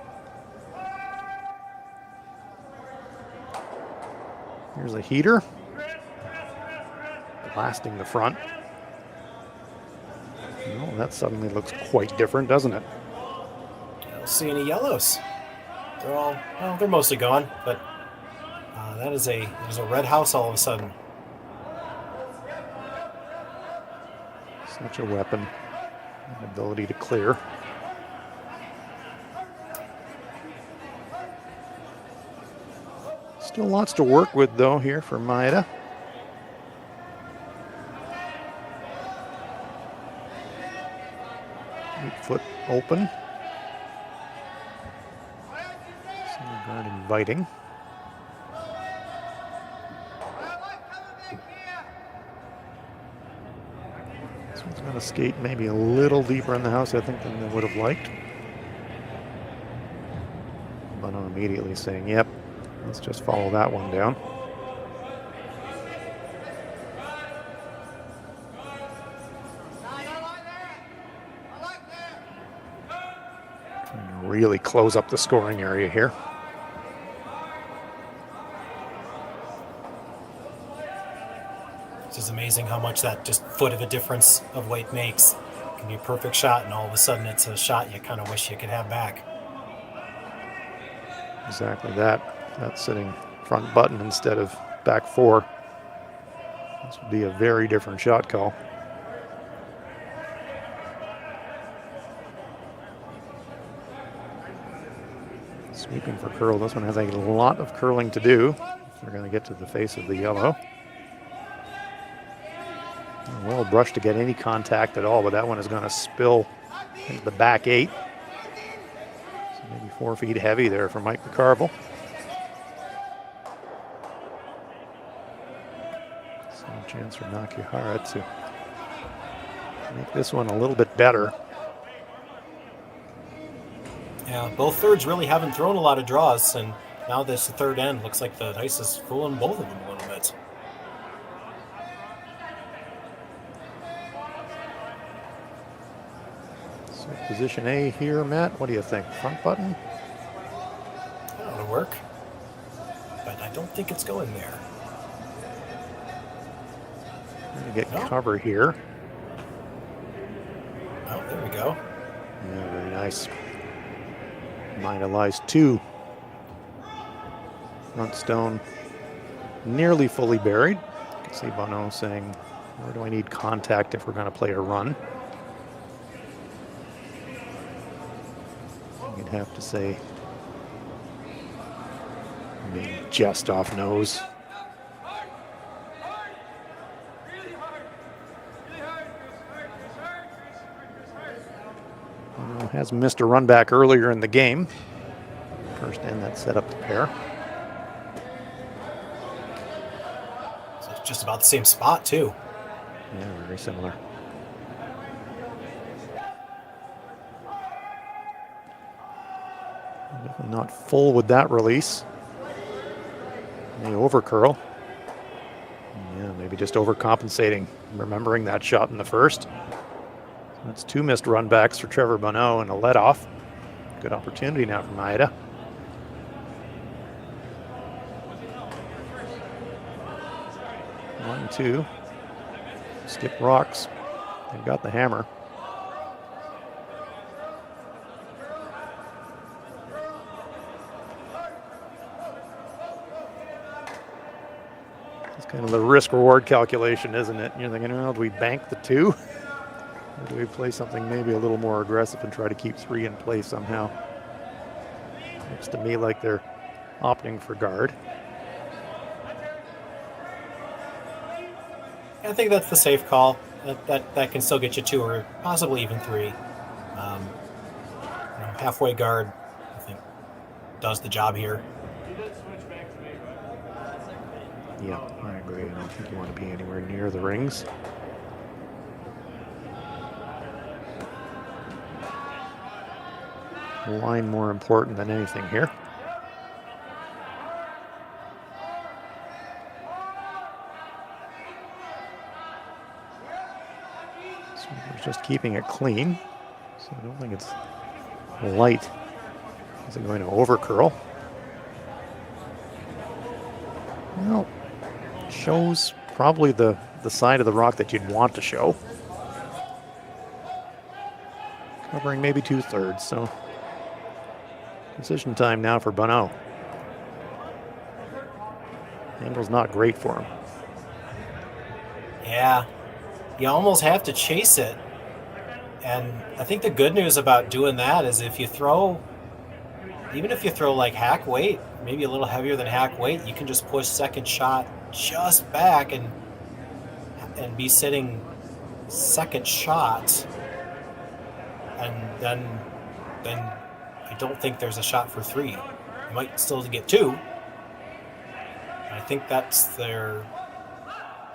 Here's a heater, blasting the front. Well, that suddenly looks quite different, doesn't it? I don't see any yellows. They're mostly gone, but there's a red house all of a sudden. Such a weapon, an ability to clear. Still lots to work with, though, here for Maeda. Foot open. Center guard inviting. This one's going to skate maybe a little deeper in the house, I think, than they would have liked. Bonot immediately saying, yep, let's just follow that one down. Trying to really close up the scoring area here. It's just amazing how much that just foot of a difference of weight makes. It can be a perfect shot, and all of a sudden it's a shot you kind of wish you could have back. Exactly that. That's sitting front button instead of back four. This would be a very different shot call. Sweeping for curl. This one has a lot of curling to do if they're going to get to the face of the yellow. Well brushed to get any contact at all, but that one is going to spill into the back eight. So maybe 4 feet heavy there for Mike McCarville. So a chance for Nakihara to make this one a little bit better. Yeah, both thirds really haven't thrown a lot of draws, and now this third end looks like the ice is fooling both of them a little bit. So position A here, Matt. What do you think? Front button? That'll work. But I don't think it's going there. Gonna get cover here. Oh, there we go. Yeah, very nice. Maeda lies 2. Front stone nearly fully buried. You can see Bonot saying, where do I need contact if we're going to play a run? You'd have to say maybe just off nose. Bonot has missed a run back earlier in the game. First end that set up the pair. So it's just about the same spot, too. Yeah, very similar. Definitely not full with that release. May over curl. Yeah, maybe just overcompensating, remembering that shot in the first. That's 2 missed run backs for Trevor Bonot and a let off. Good opportunity now for Maeda. One, two. Skip rocks. They've got the hammer. It's kind of the risk-reward calculation, isn't it? You're thinking, well, do we bank the 2? Or do we play something maybe a little more aggressive and try to keep 3 in play somehow? Looks to me like they're opting for guard. I think that's the safe call. That can still get you 2 or possibly even 3. Halfway guard, I think, does the job here. Yeah, I agree. I don't think you want to be anywhere near the rings. Line more important than anything here. So we're just keeping it clean. So I don't think it's light. Is it going to over curl? Well, shows probably the side of the rock that you'd want to show. Covering maybe 2/3, so decision time now for Bonot. Angle's not great for him. Yeah, you almost have to chase it. And I think the good news about doing that is if you throw, even if you throw like hack weight, maybe a little heavier than hack weight, you can just push second shot just back and be sitting second shot. And then I don't think there's a shot for 3. You might still get 2. I think that's their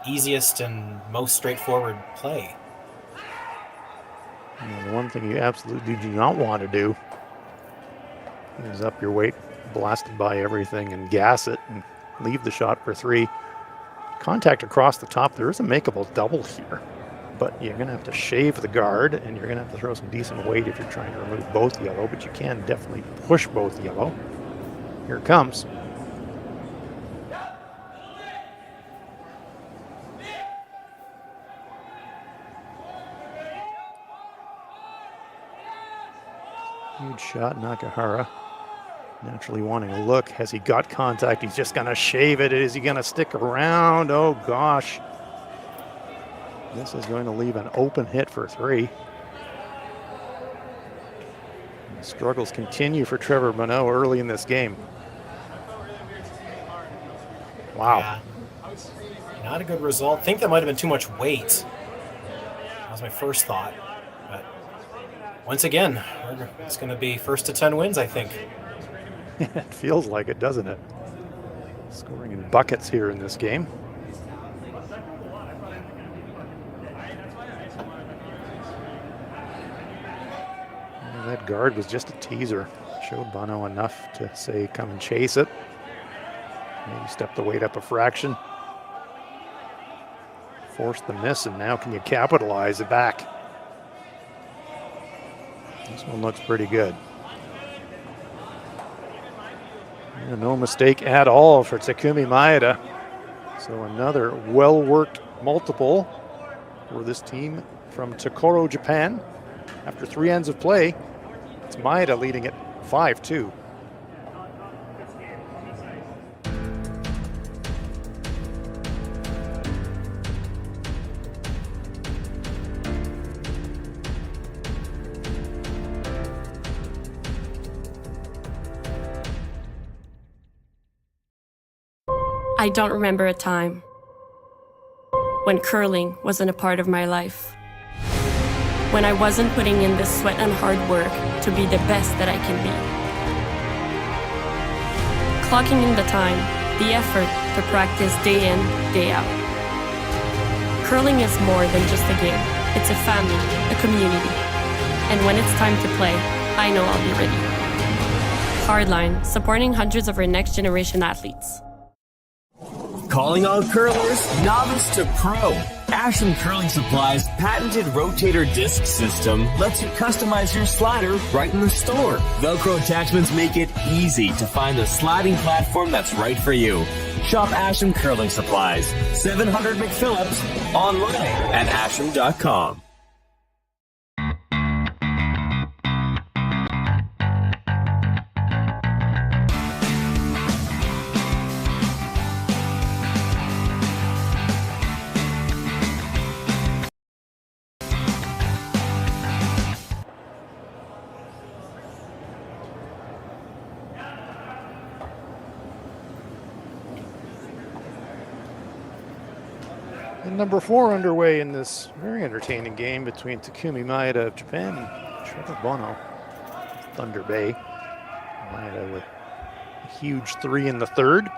easiest and most straightforward play. And the one thing you absolutely do not want to do is up your weight, blasted by everything, and gas it and leave the shot for 3. Contact across the top. There is a makeable double here, but you're going to have to shave the guard, and you're going to have to throw some decent weight if you're trying to remove both yellow, but you can definitely push both yellow. Here it comes. Huge shot, Nakahara. Naturally wanting a look. Has he got contact? He's just going to shave it. Is he going to stick around? Oh, gosh. This is going to leave an open hit for 3. The struggles continue for Trevor Bonot early in this game. Wow. Yeah. Not a good result. I think that might have been too much weight. That was my first thought. But once again, it's going to be first to 10 wins, I think. It feels like it, doesn't it? Scoring in buckets here in this game. And that guard was just a teaser. Showed Bonot enough to say, come and chase it. Maybe step the weight up a fraction. Forced the miss, and now can you capitalize it back? This one looks pretty good. And no mistake at all for Takumi Maeda. So another well-worked multiple for this team from Tokoro, Japan. After 3 ends of play, it's Maeda leading it 5-2. I don't remember a time when curling wasn't a part of my life. When I wasn't putting in the sweat and hard work to be the best that I can be. Clocking in the time, the effort to practice day in, day out. Curling is more than just a game. It's a family, a community. And when it's time to play, I know I'll be ready. Hardline, supporting hundreds of our next generation athletes. Calling all curlers, novice to pro. Ashland Curling Supply's patented rotator disc system lets you customize your slider right in the store. Velcro attachments make it easy to find the sliding platform that's right for you. Shop Ashland Curling Supplies, 700 McPhillips, online at ashland.com. And number 4 underway in this very entertaining game between Takumi Maeda of Japan and Trevor Bonot, Thunder Bay. Maeda with a huge 3 in the third,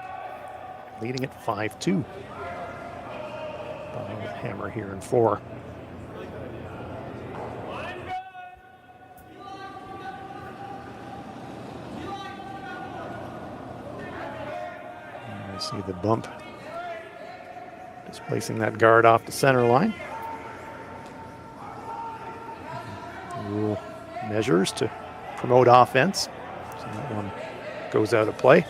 leading it 5-2. Bonot with hammer here in 4. And I see the bump. Displacing that guard off the center line. Rule measures to promote offense. So that one goes out of play.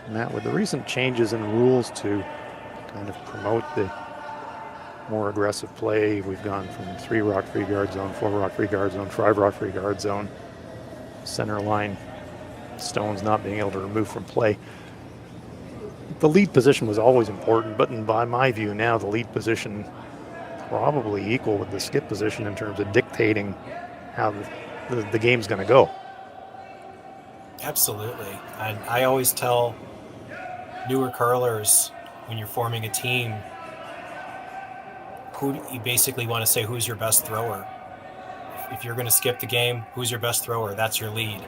Matt, with the recent changes in rules to kind of promote the more aggressive play, we've gone from 3 rock free guard zone, 4 rock free guard zone, 5 rock free guard zone, center line stones not being able to remove from play. The lead position was always important, but by my view now the lead position probably equal with the skip position in terms of dictating how the game's going to go. Absolutely. And I always tell newer curlers, when you're forming a team, you basically want to say who's your best thrower. If you're going to skip the game, who's your best thrower? That's your lead.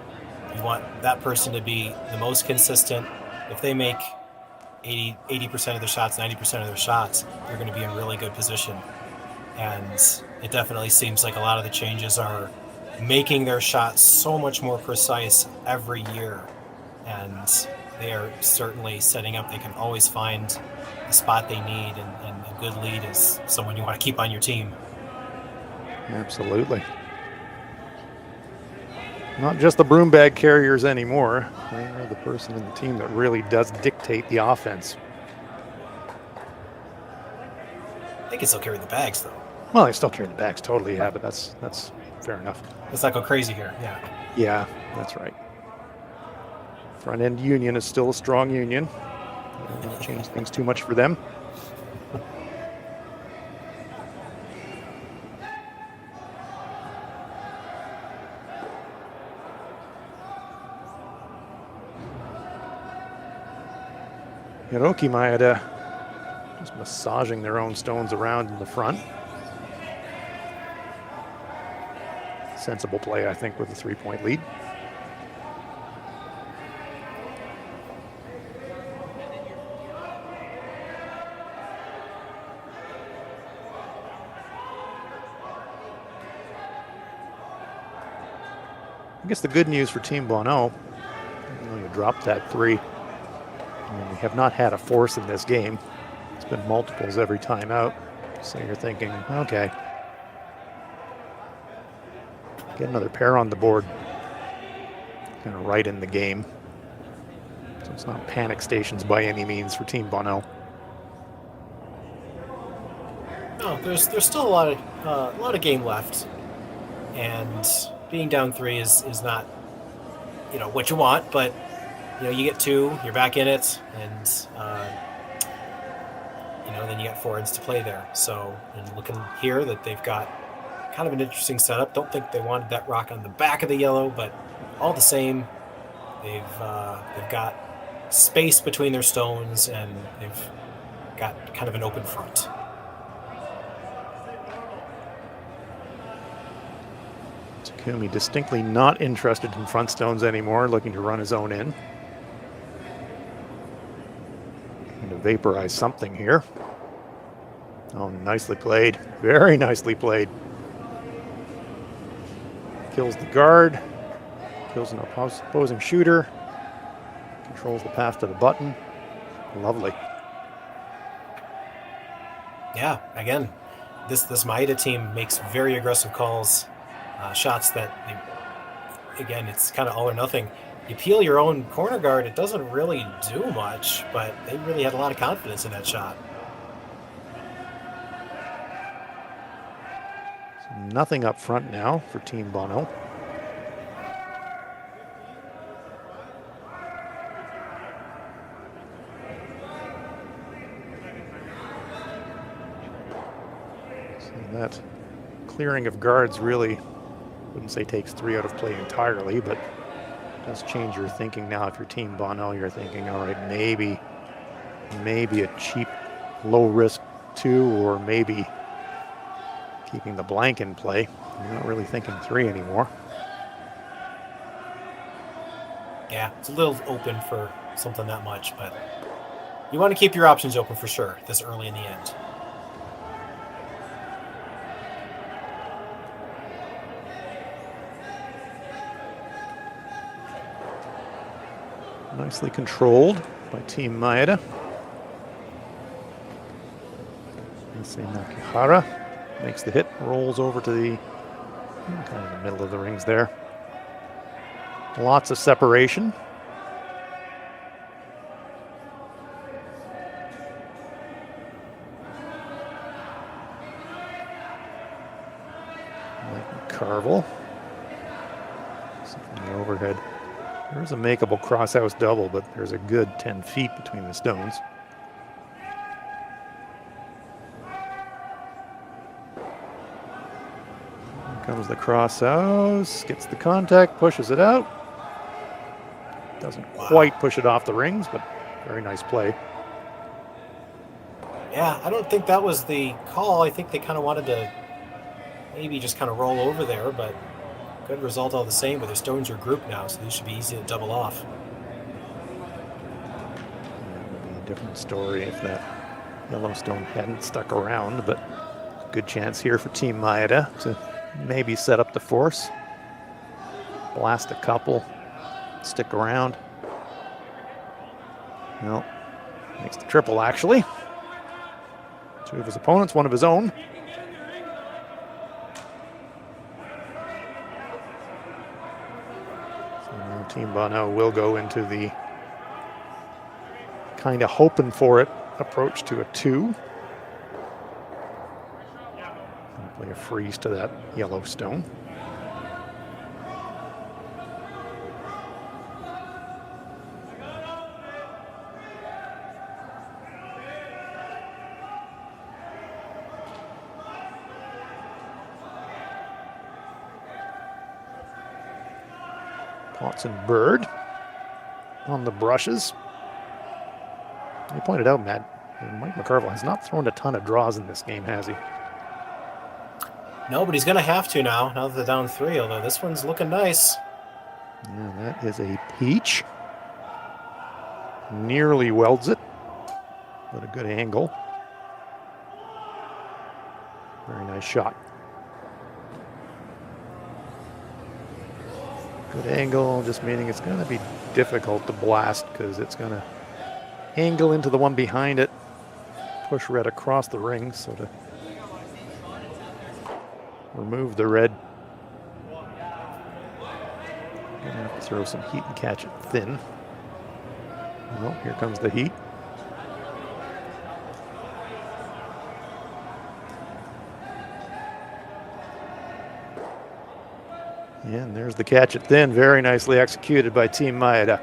You want that person to be the most consistent. If they make 80% of their shots, 90% of their shots, you're going to be in really good position. And it definitely seems like a lot of the changes are making their shots so much more precise every year. And they are certainly setting up, they can always find the spot they need, and a good lead is someone you want to keep on your team. Absolutely. Not just the broom bag carriers anymore. They are the person in the team that really does dictate the offense. They can still carry the bags, though. Well, they still carry the bags, totally, yeah, but that's fair enough. Let's not go crazy here, yeah. Yeah, that's right. Front end union is still a strong union. Don't change things too much for them. Hiroki Maeda just massaging their own stones around in the front. Sensible play, I think, with a 3-point lead. guess the good news for Team Bonot, you dropped that 3. We have not had a force in this game. It's been multiples every time out. So you're thinking, okay, get another pair on the board. Kind of right in the game. So it's not panic stations by any means for Team Bonot. No, there's still a lot of game left, and being down 3 is not, what you want, but you get 2, you're back in it, and then you got forwards to play there. So, and looking here that they've got kind of an interesting setup. Don't think they wanted that rock on the back of the yellow, but all the same, they've got space between their stones, and they've got kind of an open front. Takumi distinctly not interested in front stones anymore, looking to run his own in. Trying to vaporize something here. Oh, nicely played. Very nicely played. Kills the guard. Kills an opposing shooter. Controls the path to the button. Lovely. Yeah, again, this Maeda team makes very aggressive calls. Shots that, again, it's kind of all or nothing. You peel your own corner guard, it doesn't really do much, but they really had a lot of confidence in that shot. So nothing up front now for Team Bonot. So that clearing of guards really, wouldn't say takes 3 out of play entirely, but does change your thinking now. If you're Team Bonot, you're thinking, all right, maybe a cheap, low-risk 2, or maybe keeping the blank in play. You're not really thinking 3 anymore. Yeah, it's a little open for something that much, but you want to keep your options open for sure this early in the end. Nicely controlled by Team Maeda. Nakihara makes the hit, rolls over to the kind of the middle of the rings there. Lots of separation. Carvel. From the overhead. There's a makeable cross-house double, but there's a good 10 feet between the stones. Here comes the cross-house, gets the contact, pushes it out. Doesn't quite push it off the rings, but very nice play. Yeah, I don't think that was the call. I think they kind of wanted to maybe just kind of roll over there, but good result all the same. But their stones are grouped now, so these should be easy to double off. That would be a different story if that Yellowstone hadn't stuck around, but good chance here for Team Maeda to maybe set up the force. Blast a couple, stick around. No, makes the triple actually. 2 of his opponents, 1 of his own. Team Bonot will go into the kind of hoping for it approach to a 2. Play a freeze to that Yellowstone. Potts and Bird on the brushes. You pointed out, Matt, Mike McCarville has not thrown a ton of draws in this game, has he? No, but he's going to have to now that they're down 3, although this one's looking nice. Yeah, that is a peach. Nearly welds it, but a good angle. Very nice shot. Good angle, just meaning it's going to be difficult to blast because it's going to angle into the one behind it, push red across the ring, so to remove the red, gonna have to throw some heat and catch it thin. Oh, here comes the heat. And there's the catch it thin, very nicely executed by Team Maeda.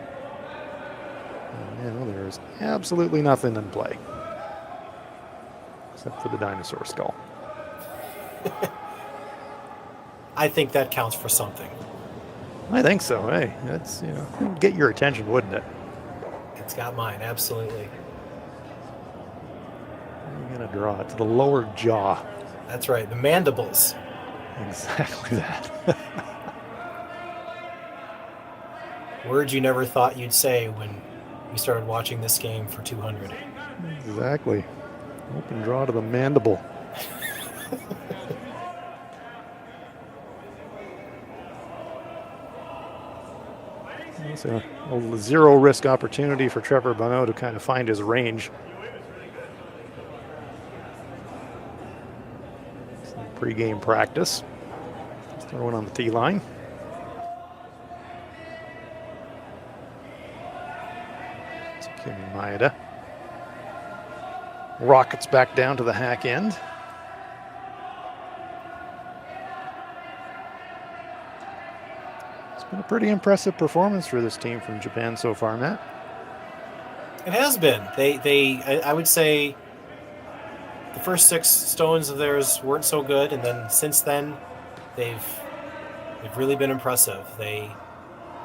And now there's absolutely nothing in play, except for the dinosaur skull. I think that counts for something. I think so. Hey, that's, you know, get your attention, wouldn't it? It's got mine, absolutely. You're gonna draw it to the lower jaw. That's right, the mandibles. Exactly that. Words you never thought you'd say when you started watching this game for 200. Exactly. Open draw to the mandible. It's a zero risk opportunity for Trevor Bonot to kind of find his range. Some pre-game practice. Just throwing on the tee line. Takumi Maeda rockets back down to the hack end. It's been a pretty impressive performance for this team from Japan so far, Matt. It has been. I would say the first 6 stones of theirs weren't so good, and then since then they've really been impressive.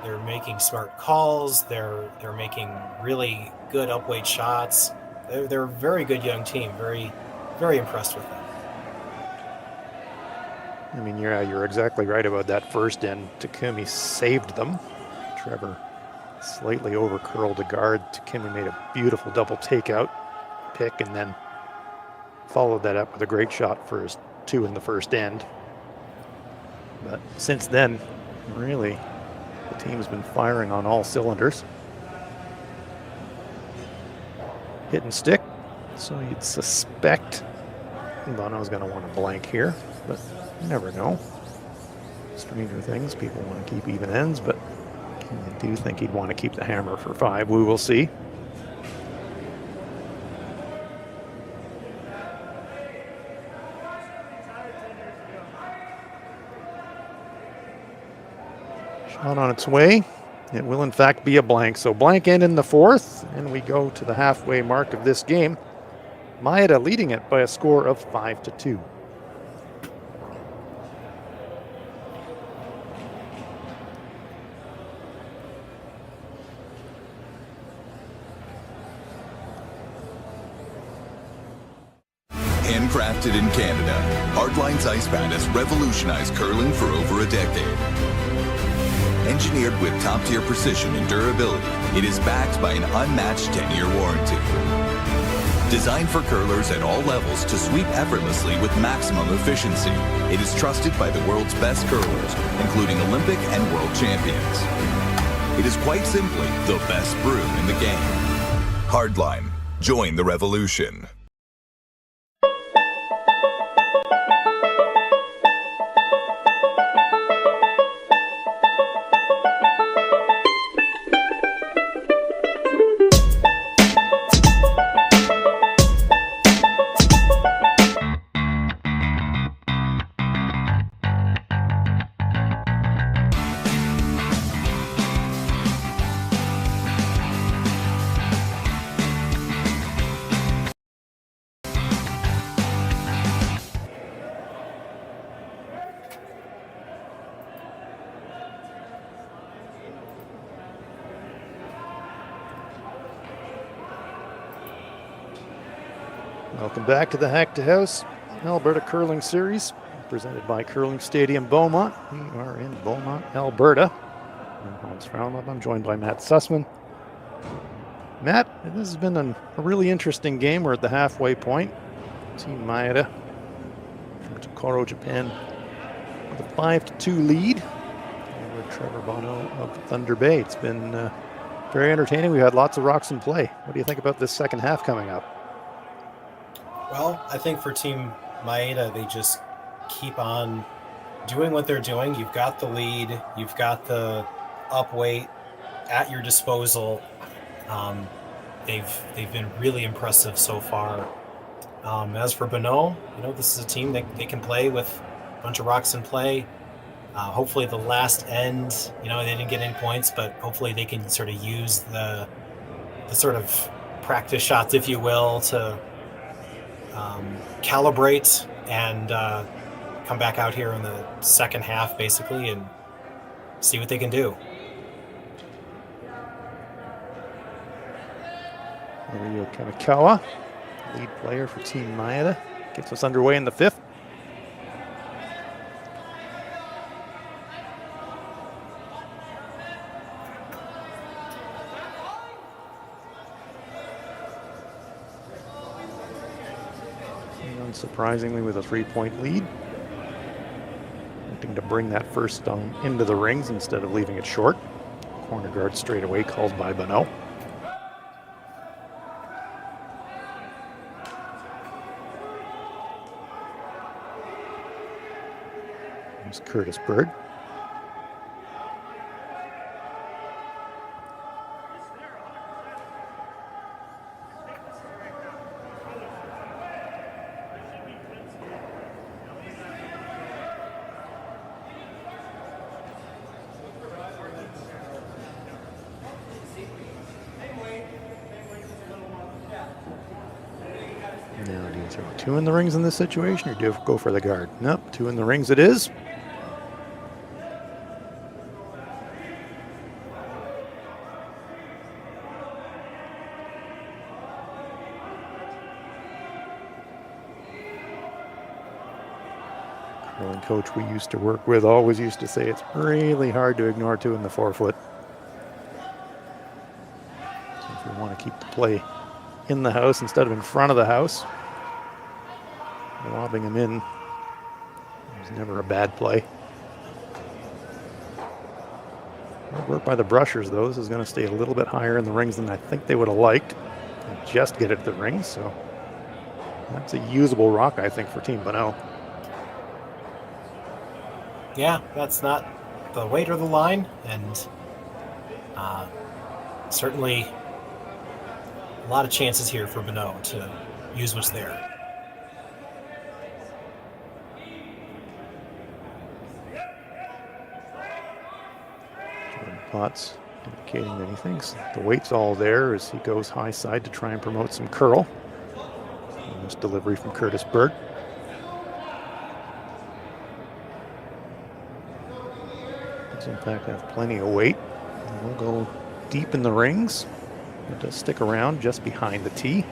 They're making smart calls. They're making really good upweight shots. They're a very good young team. Very, very impressed with them. I mean, you're exactly right about that first end. Takumi saved them. Trevor slightly over curled the guard. Takumi made a beautiful double takeout pick and then followed that up with a great shot for his 2 in the first end. But since then, really, the team's been firing on all cylinders. Hit and stick, so you'd suspect Bono's going to want to blank here, but you never know. Stranger things, people want to keep even ends, but I do think he'd want to keep the hammer for 5. We will see. Shot on its way. It will in fact be a blank. So blank end in the 4th, and we go to the halfway mark of this game. Maeda leading it by a score of 5-2. Handcrafted in Canada, Hardline's Ice Pad has revolutionized curling for over a decade. Engineered with top-tier precision and durability, it is backed by an unmatched 10-year warranty. Designed for curlers at all levels to sweep effortlessly with maximum efficiency, it is trusted by the world's best curlers, including Olympic and world champions. It is quite simply the best brew in the game. Hardline. Join the revolution. Welcome back to the Hack2House Alberta Curling Series, presented by Curling Stadium Beaumont. We are in Beaumont, Alberta. I'm Frauenlob. I'm joined by Matt Sussman. Matt, this has been a really interesting game. We're at the halfway point. Team Maeda from Tokoro, Japan, with a 5-2 lead. We're Trevor Bonot of Thunder Bay. It's been very entertaining. We've had lots of rocks in play. What do you think about this second half coming up? Well, I think for Team Maeda, they just keep on doing what they're doing. You've got the lead. You've got the up weight at your disposal. They've been really impressive so far. As for Bonot, this is a team that they can play with a bunch of rocks in play. Hopefully the last end, they didn't get any points, but hopefully they can sort of use the sort of practice shots, if you will, to calibrate and come back out here in the second half, basically, and see what they can do. Mario Kamikawa, lead player for Team Maeda, gets us underway in the fifth. Unsurprisingly, with a 3-point lead, wanting to bring that first stone into the rings instead of leaving it short. Corner guard straight away called by Bonot. Here's Curtis Bird. Now, do you throw 2 in the rings in this situation, or do you go for the guard? Nope, 2 in the rings it is. Curling coach we used to work with always used to say it's really hard to ignore 2 in the 4-foot. So if you want to keep the play in the house instead of in front of the house, lobbing them in was never a bad play. Good work by the Brushers, though. This is going to stay a little bit higher in the rings than I think they would have liked. And just get it to the rings, so that's a usable rock, I think, for Team Bonot. Yeah, that's not the weight or the line, and certainly a lot of chances here for Bonot to use what's there. Jordan Potts indicating that he thinks the weight's all there as he goes high side to try and promote some curl. And this delivery from Curtis Bird. Does in fact have plenty of weight. And we'll go deep in the rings. It does stick around just behind the tee.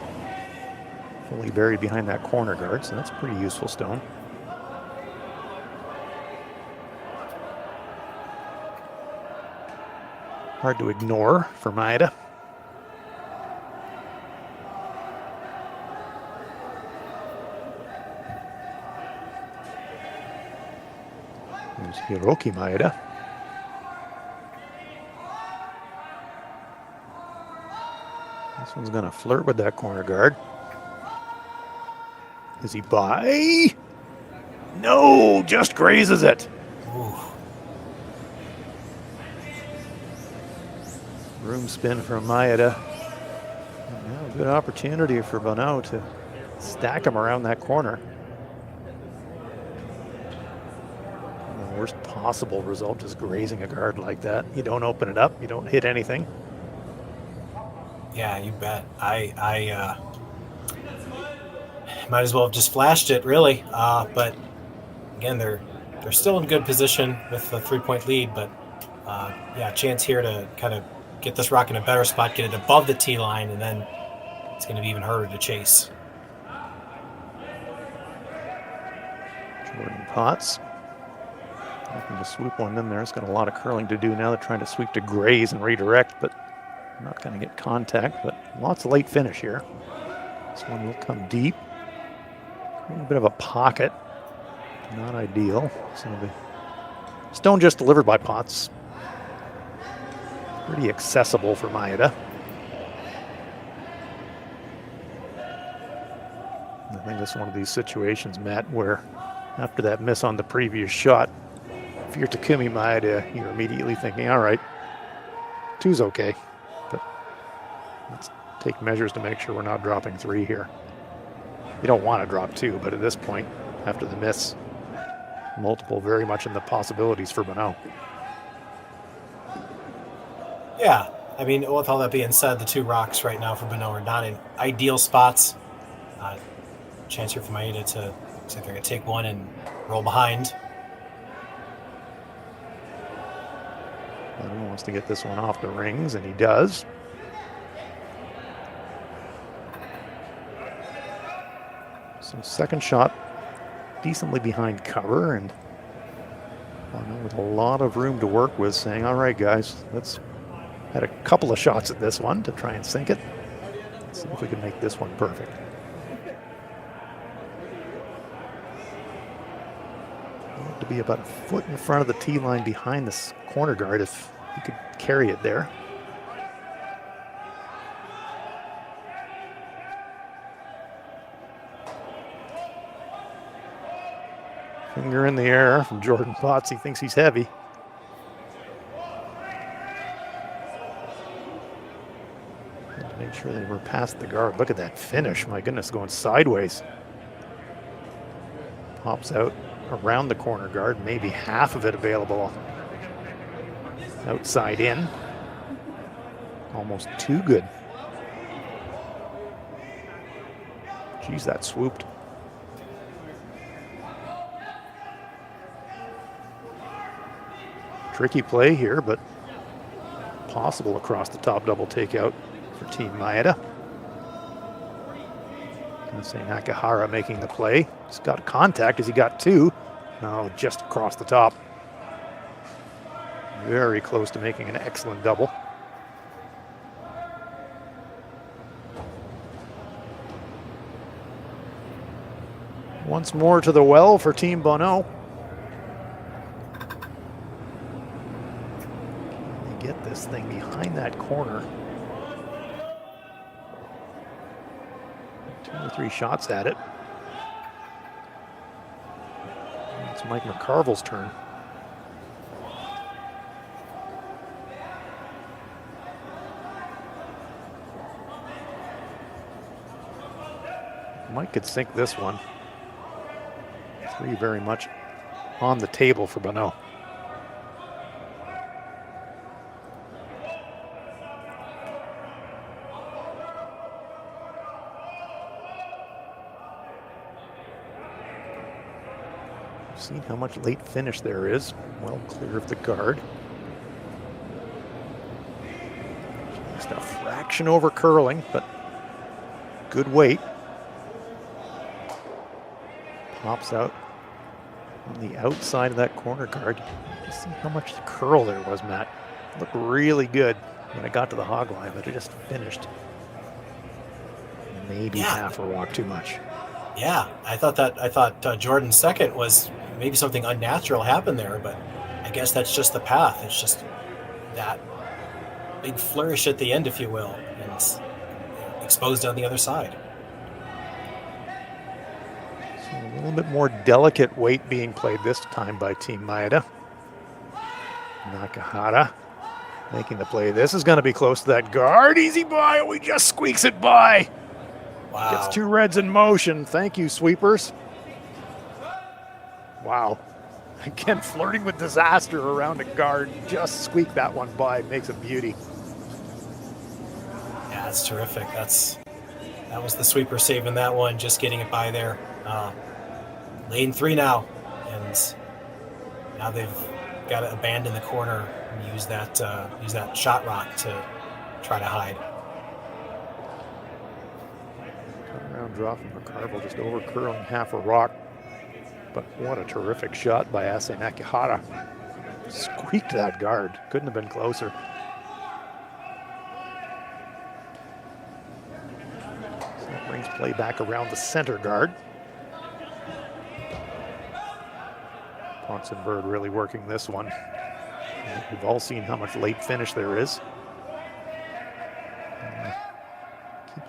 Fully buried behind that corner guard, so that's a pretty useful stone. Hard to ignore for Maeda. There's Hiroki Maeda. This one's going to flirt with that corner guard. Is he by? No, just grazes it. Ooh. Room spin from Maeda. Now a good opportunity for Bonot to stack him around that corner. The worst possible result is grazing a guard like that. You don't open it up, you don't hit anything. Yeah, you bet. I might as well have just flashed it, really. But again, they're still in good position with the 3-point lead. But yeah, chance here to kind of get this rock in a better spot, get it above the tee line, and then it's going to be even harder to chase. Jordan Potts looking to swoop one in there. It's got a lot of curling to do now. They're trying to sweep to graze and redirect, but not going to get contact. But lots of late finish here. This one will come deep. A little bit of a pocket. Not ideal. So the stone just delivered by Potts pretty accessible for Maeda. I think this is one of these situations, Matt, where after that miss on the previous shot, if you're Takumi Maeda, you're immediately thinking, all right, 2's okay, but let's take measures to make sure we're not dropping 3 here. You don't want to drop 2, but at this point, after the miss, multiple very much in the possibilities for Bonot. Yeah, I mean, with all that being said, the 2 rocks right now for Bonot are not in ideal spots. Chance here for Maeda to see if they're going to take one and roll behind. Bonot wants to get this one off the rings, and he does. So second shot, decently behind cover, and Bonot with a lot of room to work with, saying, all right, guys, let's had a couple of shots at this one to try and sink it. Let's see if we can make this one perfect. To be about a foot in front of the tee line behind this corner guard if he could carry it there. Finger in the air from Jordan Potts. He thinks he's heavy. And to make sure they were past the guard. Look at that finish. My goodness, going sideways. Pops out around the corner guard, maybe half of it available outside in. Almost too good. Geez, that swooped. Tricky play here, but possible across the top double takeout for Team Maeda. Gonna say Nakahara making the play. He's got contact as he got 2. No, just across the top. Very close to making an excellent double. Once more to the well for Team Bonot. They get this thing behind that corner. 2 or 3 shots at it. It's Mike McCarville's turn. Mike could sink this one. 3 very much on the table for Bonot. Seen how much late finish there is. Well clear of the guard. Just a fraction over curling, but good weight. Pops out on the outside of that corner guard. You see how much curl there was, Matt. Looked really good when it got to the hog line, but it just finished maybe half a rock too much. Yeah, I thought Jordan's second was maybe something unnatural happened there, but I guess that's just the path. It's just that big flourish at the end, if you will, and it's exposed on the other side. So a little bit more delicate weight being played this time by Team Maeda. Nakahara making the play. This is going to be close to that guard. Easy by. Oh, he just squeaks it by. Wow. Gets 2 reds in motion. Thank you, sweepers. Wow. Again, flirting with disaster around a guard. Just squeak that one by. Makes a beauty. Yeah, that's terrific. That was the sweeper saving that one, just getting it by there. Lane 3 now, and now they've got to abandon the corner and use that shot rock to try to hide. Turnaround draw from McCarville, just over curling half a rock. But what a terrific shot by Ase Nakahara. Squeaked that guard. Couldn't have been closer. So that brings play back around the center guard. Ponsonberg really working this one. We've all seen how much late finish there is.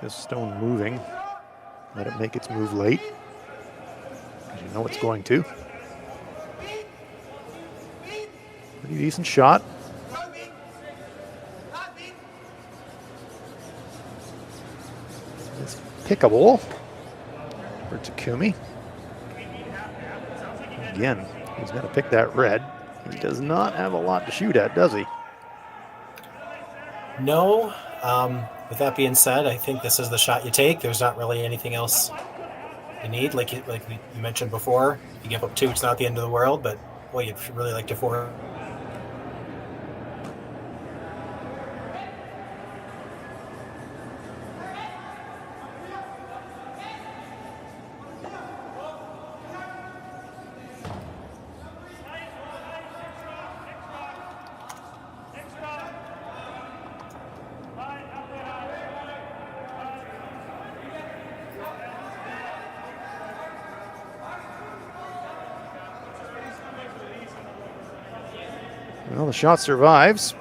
this stone moving. Let it make its move late, because you know it's going to. Pretty decent shot. It's pickable for Takumi. Again, he's going to pick that red. He does not have a lot to shoot at, does he? No. With that being said, I think this is the shot you take. There's not really anything else you need. Like you mentioned before, you give up 2, it's not the end of the world, but boy, you'd really like to 4. Well, the shot survives.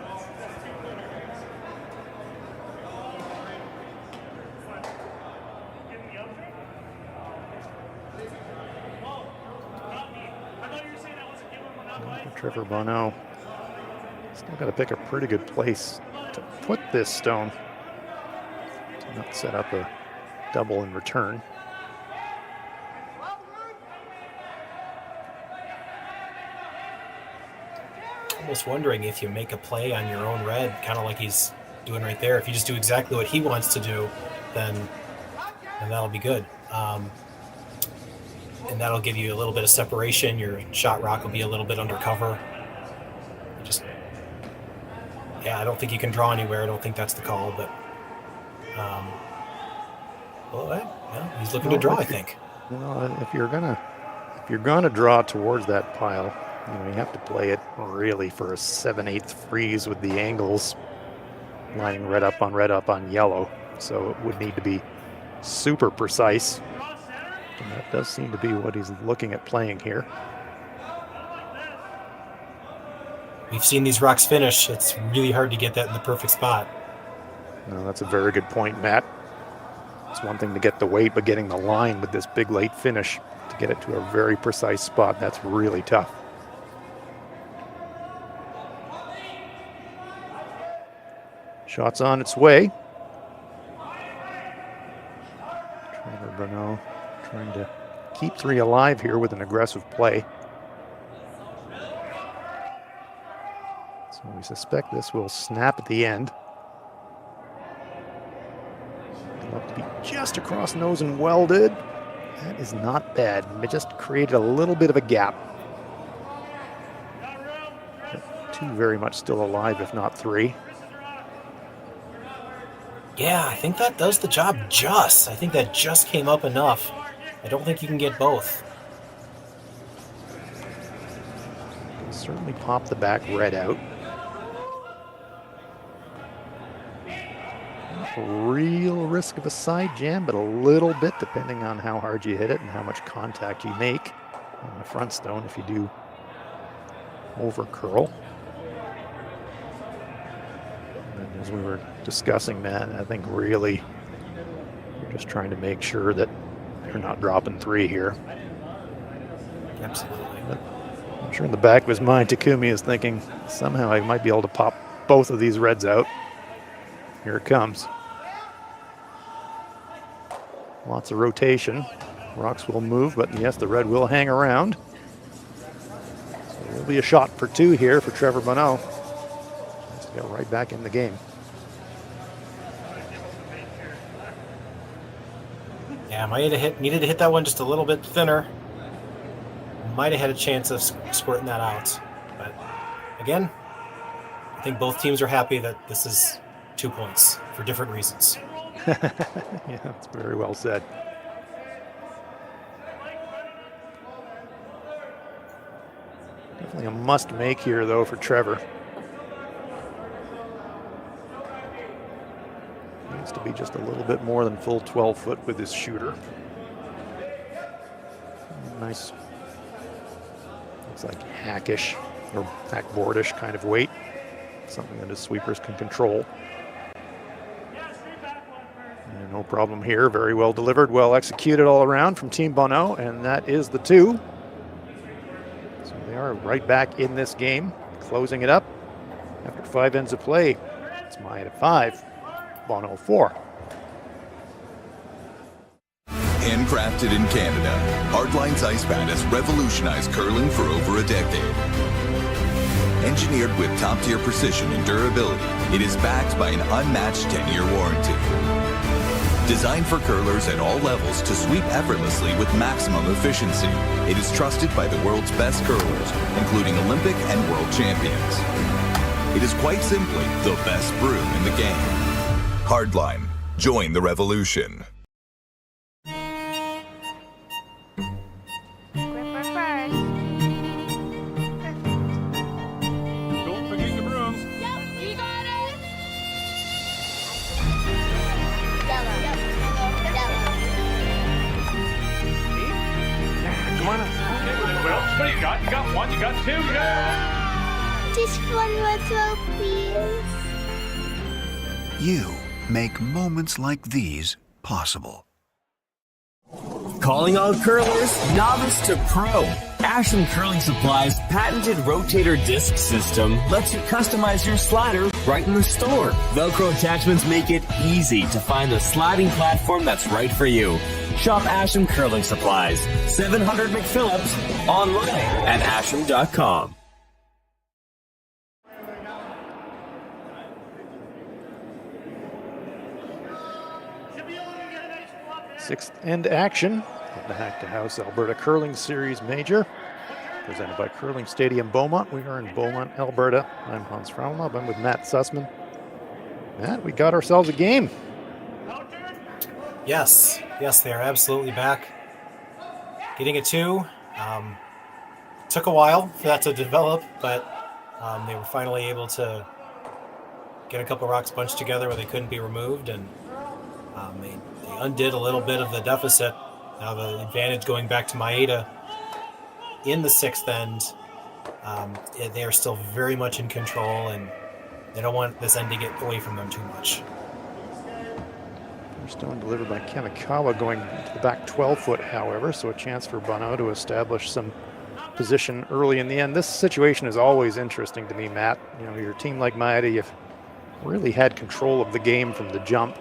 Trevor Bonot still got to pick a pretty good place to put this stone to not set up a double in return. Almost wondering if you make a play on your own red, kind of like he's doing right there. If you just do exactly what he wants to do, then that'll be good. And that'll give you a little bit of separation. Your shot rock will be a little bit undercover. I don't think you can draw anywhere. I don't think that's the call, but he's looking to draw, I think. If you're gonna draw towards that pile, you have to play it really for a 7/8 freeze with the angles lining red up on yellow. So it would need to be super precise. And that does seem to be what he's looking at playing here. We've seen these rocks finish. It's really hard to get that in the perfect spot. No, that's a very good point, Matt. It's one thing to get the weight, but getting the line with this big late finish to get it to a very precise spot, that's really tough. Shot's on its way. Trevor Bonot trying to keep 3 alive here with an aggressive play. So we suspect this will snap at the end. It'll have to be just across nose and welded. That is not bad. It just created a little bit of a gap. But 2 very much still alive, if not 3. Yeah, I think that does the job just. I think that just came up enough. I don't think you can get both. Can certainly pop the back red out. Not a real risk of a side jam, but a little bit depending on how hard you hit it and how much contact you make on the front stone if you do over curl. And as we were discussing that, I think really you're just trying to make sure that you're not dropping 3 here. Absolutely. But I'm sure in the back of his mind, Takumi is thinking, somehow I might be able to pop both of these reds out. Here it comes. Lots of rotation. Rocks will move, but yes, the red will hang around. So there will be a shot for 2 here for Trevor Bonot. Let's go right back in the game. Yeah, needed to hit that one just a little bit thinner. Might have had a chance of squirting that out. But again, I think both teams are happy that this is 2 points for different reasons. Yeah, that's very well said. Definitely a must make here, though, for Trevor. Needs to be just a little bit more than full 12 foot with his shooter. Nice. Looks like hackish or hackboardish kind of weight. Something that his sweepers can control. And an problem here. Very well delivered, well executed all around from Team Bonot, and that is the 2. So they are right back in this game, closing it up after 5 ends of play. It's Maeda 5, Bonot 4. Handcrafted in Canada, Hardlines Ice Pad has revolutionized curling for over a decade. Engineered with top-tier precision and durability, it is backed by an unmatched 10-year warranty. Designed for curlers at all levels to sweep effortlessly with maximum efficiency, it is trusted by the world's best curlers, including Olympic and world champions. It is quite simply the best broom in the game. Hardline, join the revolution. Gripper first. Don't forget the brooms. Yep, you got it. Yellow. Come on. Okay, well, what do you got? You got 1, you got 2, you got... Just one more throw, please. You make moments like these possible. Calling all curlers, novice to pro. Ashland Curling Supply's patented rotator disc system lets you customize your slider right in the store. Velcro attachments make it easy to find the sliding platform that's right for you. Shop Ashland Curling Supplies, 700 McPhillips, online at ashland.com. 6th end action of the Hack2House Alberta Curling Series Major, presented by Curling Stadium Beaumont. We are in Beaumont, Alberta. I'm Hans Frauenlob. I'm with Matt Sussman. Matt, we got ourselves a game. Yes, they are absolutely back. Getting a 2. Took a while for that to develop, but they were finally able to get a couple rocks bunched together where they couldn't be removed, and they undid a little bit of the deficit. Now the advantage going back to Maeda in the 6th end. They are still very much in control, and they don't want this end to get away from them too much. Stone delivered by Kamikawa going to the back 12-foot, however, so a chance for Bonot to establish some position early in the end. This situation is always interesting to me, Matt. You know, your team like Maeda, you've really had control of the game from the jump,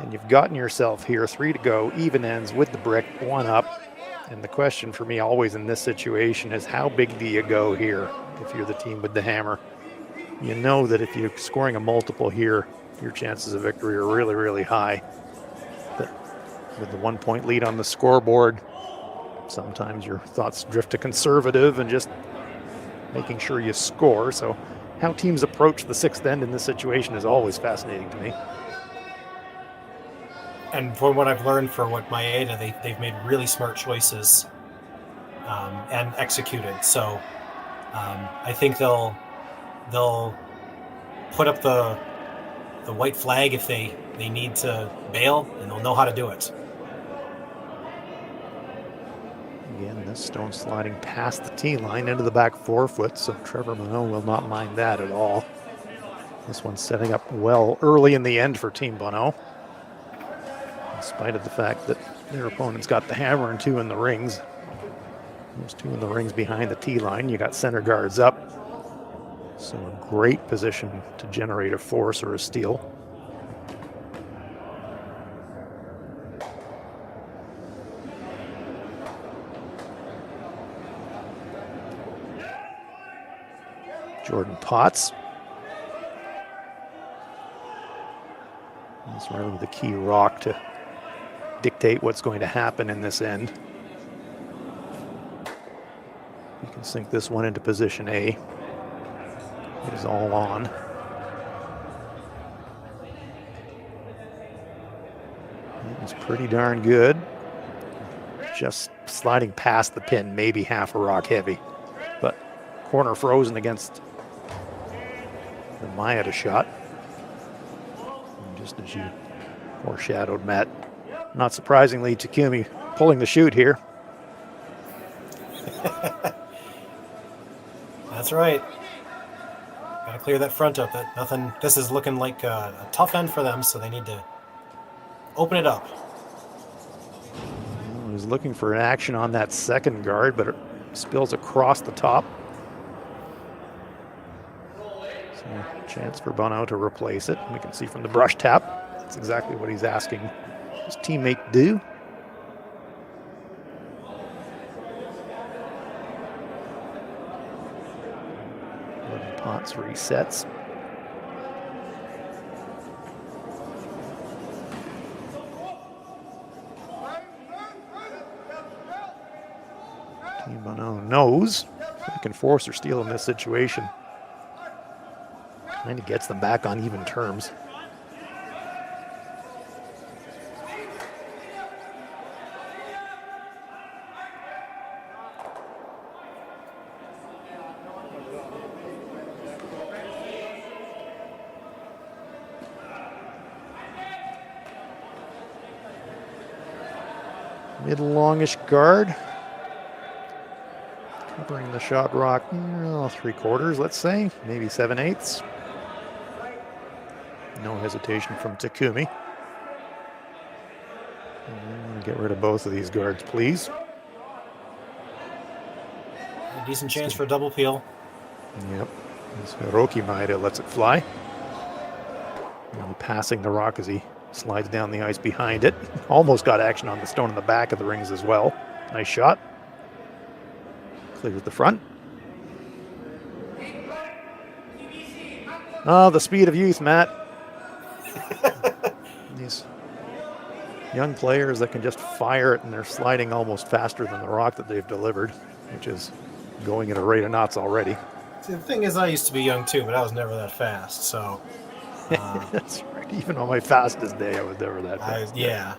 and you've gotten yourself here, 3 to go, even ends with the brick, 1 up. And the question for me always in this situation is, how big do you go here if you're the team with the hammer? You know that if you're scoring a multiple here, your chances of victory are really, really high. But with the 1-point lead on the scoreboard, sometimes your thoughts drift to conservative and just making sure you score. So how teams approach the 6th end in this situation is always fascinating to me. And from what I've learned for what Maeda, they've made really smart choices and executed. So I think they'll put up the white flag if they need to bail, and they'll know how to do it. Again, this stone sliding past the tee line into the back 4-foot, so Trevor Bonot will not mind that at all. This one's setting up well early in the end for Team Bonot, in spite of the fact that their opponent's got the hammer and 2 in the rings. Those 2 in the rings behind the tee line. You got center guards up, so a great position to generate a force or a steal. Jordan Potts. That's really the key rock to dictate what's going to happen in this end. You can sink this one into position A. It is all on. It's pretty darn good. Just sliding past the pin, maybe half a rock heavy. But corner frozen against the Maeda shot. And just as you foreshadowed, Matt, not surprisingly, Takumi pulling the chute here. That's right. Got to clear that front up. This is looking like a tough end for them, so they need to Open it up. He was looking for action on that second guard, but it spills across the top. So chance for Bonot to replace it. We can see from the brush tap, that's exactly what he's asking his teammate to do. Potts resets. Team Bonot knows they can force or steal in this situation. Kind of gets them back on even terms. Mid-longish guard. Covering the shot rock, 3/4, let's say, maybe 7/8. No hesitation from Takumi. Get rid of both of these guards, please. A decent chance for a double peel. Yep. Takumi Maeda lets it fly. Really passing the rock as he slides down the ice behind it. Almost got action on the stone in the back of the rings as well. Nice shot. Clears the front. Oh, the speed of youth, Matt. These young players that can just fire it, and they're sliding almost faster than the rock that they've delivered, which is going at a rate of knots already. See, the thing is, I used to be young too, but I was never that fast, so... That's right. Even on my fastest day, I was never that fast. Yeah.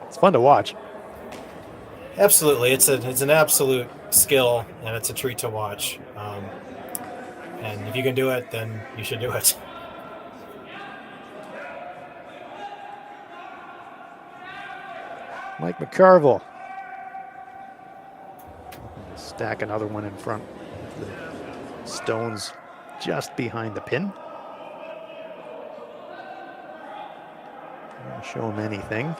It's fun to watch. Absolutely. It's an absolute skill, and it's a treat to watch. And if you can do it, then you should do it. Mike McCarville. Stack another one in front. The stones just behind the pin. Don't show him anything.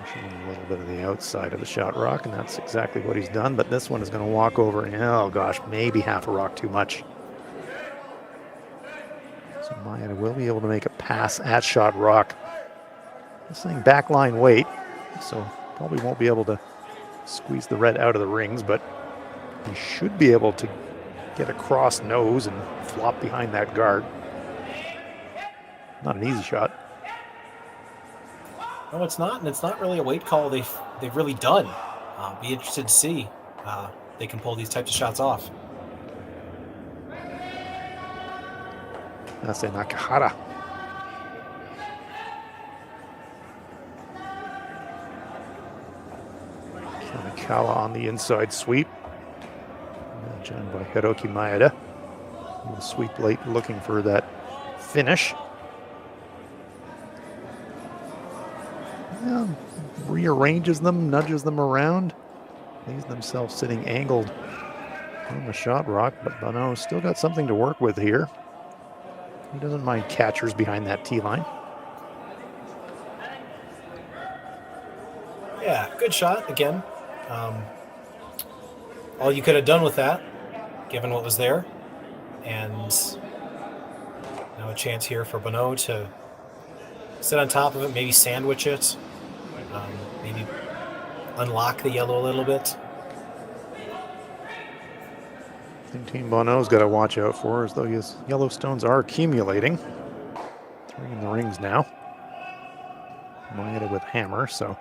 Show him a little bit of the outside of the shot rock, and that's exactly what he's done. But this one is going to walk over, and oh gosh, maybe half a rock too much. So Maeda will be able to make a pass at shot rock. This thing backline weight, so probably won't be able to squeeze the red out of the rings, but he should be able to get across nose and flop behind that guard. Not an easy shot. No, it's not, and it's not really a weight call they've really done. Be interested to see they can pull these types of shots off. That's a Nakahara. Kamikawa on the inside sweep. Done by Hiroki Maeda. The sweep late, looking for that finish. Yeah, rearranges them, nudges them around, leaves themselves sitting angled on the shot rock, but Bonot still got something to work with here. He doesn't mind catchers behind that tee line. Yeah, good shot again. All you could have done with that, given what was there, and now a chance here for Bonot to sit on top of it, maybe sandwich it, maybe unlock the yellow a little bit. I think Team Bonot's got to watch out for, as though his yellow stones are accumulating. 3 in the rings now. Maeda with hammer, so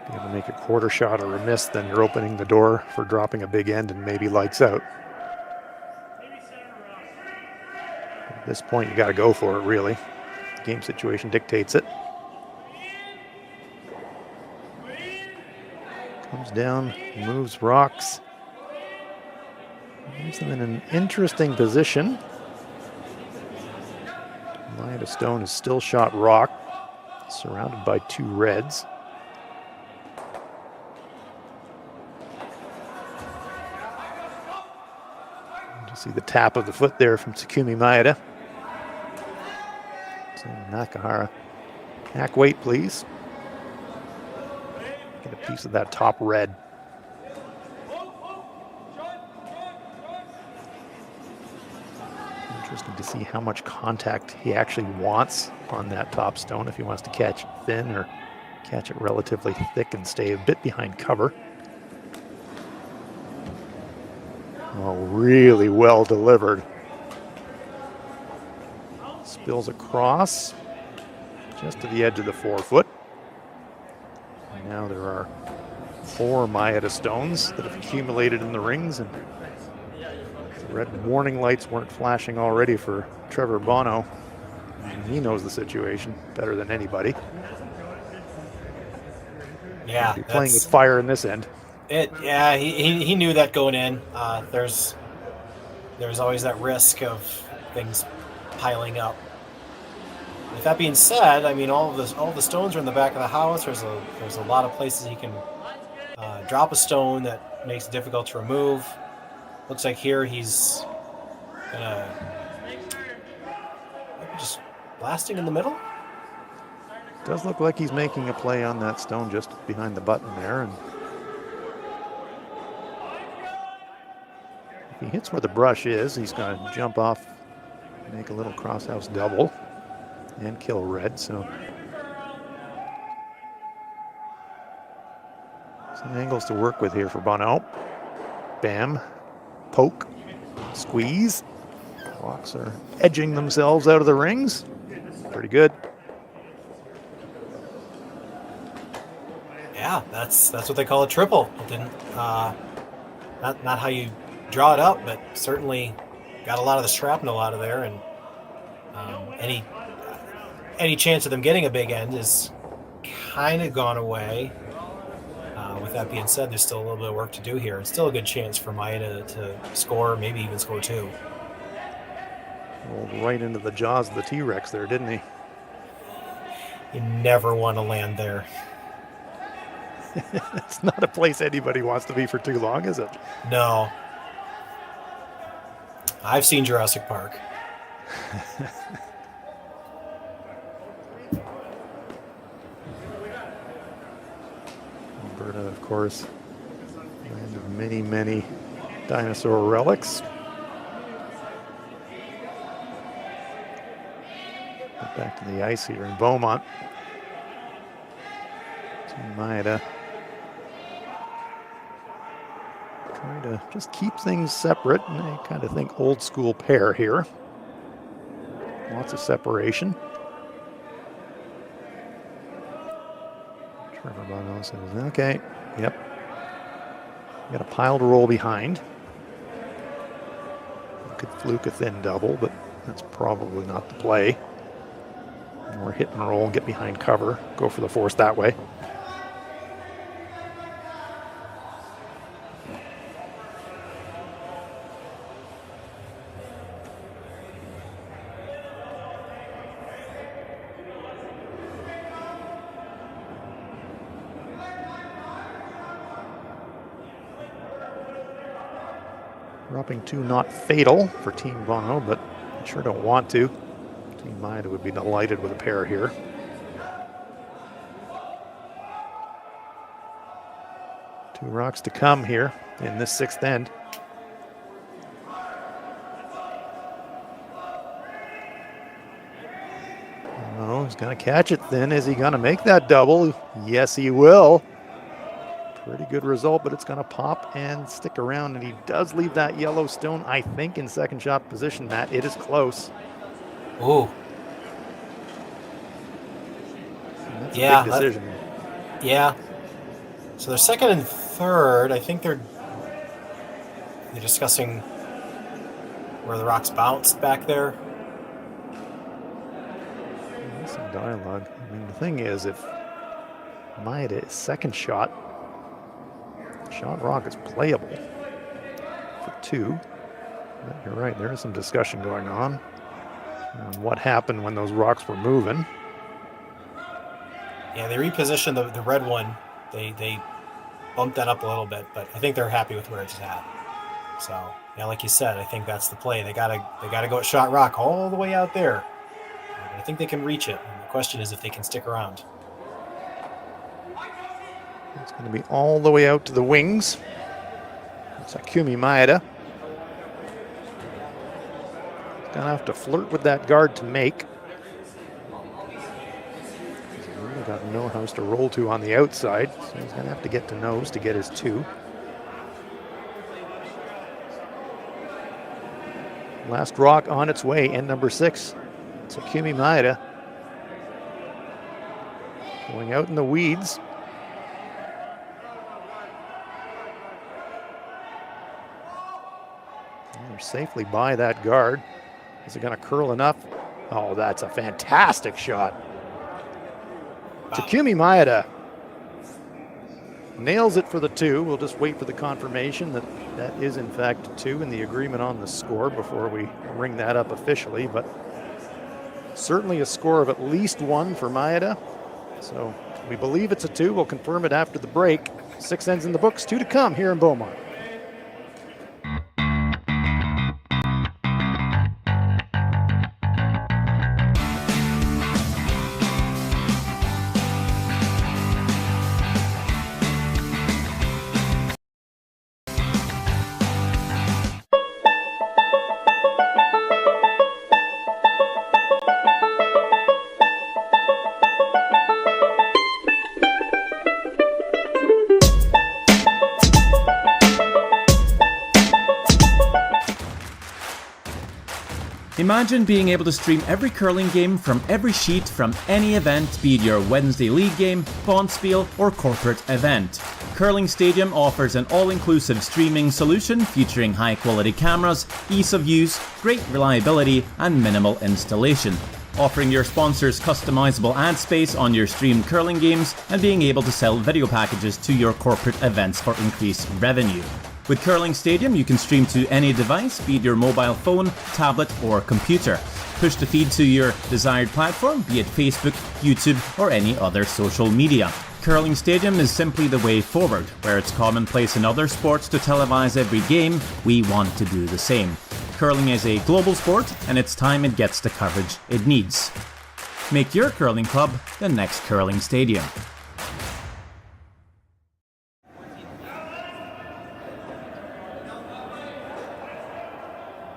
be able to make a quarter shot or a miss, then you're opening the door for dropping a big end and maybe lights out. At this point, you got to go for it, really. The game situation dictates it. Comes down, moves rocks. Leaves them in an interesting position. Maeda stone is still shot rock, surrounded by 2 reds. You see the tap of the foot there from Takumi Maeda. Nakahara. Hack weight, please. Get a piece of that top red. Interesting to see how much contact he actually wants on that top stone, if he wants to catch it thin or catch it relatively thick and stay a bit behind cover. Oh, really well delivered. Spills across just to the edge of the 4-foot. And now there are 4 Maeda stones that have accumulated in the rings, and the red warning lights weren't flashing already for Trevor Bonot. He knows the situation better than anybody. Yeah, He'll be playing with fire in this end. Yeah, he knew that going in. There's always that risk of things piling up. With that being said, I mean, all the stones are in the back of the house. There's a lot of places he can drop a stone that makes it difficult to remove. Looks like here he's gonna just blasting in the middle. Does look like he's making a play on that stone just behind the button there, and if he hits where the brush is, he's going to jump off, make a little crosshouse double, and kill red. So some angles to work with here for Bonot. Bam, poke, squeeze. Rocks are edging themselves out of the rings. Pretty good. Yeah, that's what they call a triple. It didn't not how you draw it up, but certainly got a lot of the shrapnel out of there, and any chance of them getting a big end is kind of gone away. With that being said, there's still a little bit of work to do here. It's still a good chance for Maeda to score, maybe even score 2. Rolled right into the jaws of the T-Rex there, didn't he? You never want to land there. It's not a place anybody wants to be for too long, is it? No. I've seen Jurassic Park. Alberta, of course, land of many, many dinosaur relics. Get back to the ice here in Beaumont. Team Maeda trying to just keep things separate, and I kind of think old school pair here. Lots of separation. Trevor Bonot says, okay, yep. Got a pile to roll behind. Could fluke a thin double, but that's probably not the play. Or hit and roll, get behind cover, go for the force that way. Dropping 2 not fatal for Team Bonot, but I sure don't want to. Team Maeda would be delighted with a pair here. Two rocks to come here in this 6th end. Oh, he's going to catch it thin. Is he going to make that double? Yes, he will. Pretty good result, but it's going to pop and stick around, and he does leave that yellow stone, I think, in second shot position, Matt. It is close. Ooh. That's a big decision. Yeah. So they're second and third. I think they're discussing where the rocks bounced back there. There's some dialogue. I mean, the thing is, if Maeda's second shot rock is playable for 2. But you're right, there is some discussion going on what happened when those rocks were moving. Yeah, they repositioned the red one. They bumped that up a little bit, but I think they're happy with where it's at. So, yeah, like you said, I think that's the play. They gotta go at shot rock all the way out there. I think they can reach it. And the question is if they can stick around. It's going to be all the way out to the wings. Takumi Maeda. He's going to have to flirt with that guard to make. He's really got no house to roll to on the outside, so he's going to have to get to nose to get his 2. Last rock on its way, end number 6. Takumi Maeda going out in the weeds. They're safely by that guard. Is it going to curl enough? Oh, that's a fantastic shot. Wow. Takumi Maeda nails it for the 2. We'll just wait for the confirmation that that is in fact a 2 in the agreement on the score before we ring that up officially, but certainly a score of at least 1 for Maeda. So we believe it's a 2. We'll confirm it after the break. 6 ends in the books, 2 to come here in Beaumont. Imagine being able to stream every curling game from every sheet from any event, be it your Wednesday league game, bonspiel, or corporate event. Curling Stadium offers an all-inclusive streaming solution featuring high-quality cameras, ease of use, great reliability, and minimal installation. Offering your sponsors customizable ad space on your streamed curling games and being able to sell video packages to your corporate events for increased revenue. With Curling Stadium, you can stream to any device, be it your mobile phone, tablet, or computer. Push the feed to your desired platform, be it Facebook, YouTube, or any other social media. Curling Stadium is simply the way forward. Where it's commonplace in other sports to televise every game, we want to do the same. Curling is a global sport, and it's time it gets the coverage it needs. Make your curling club the next Curling Stadium.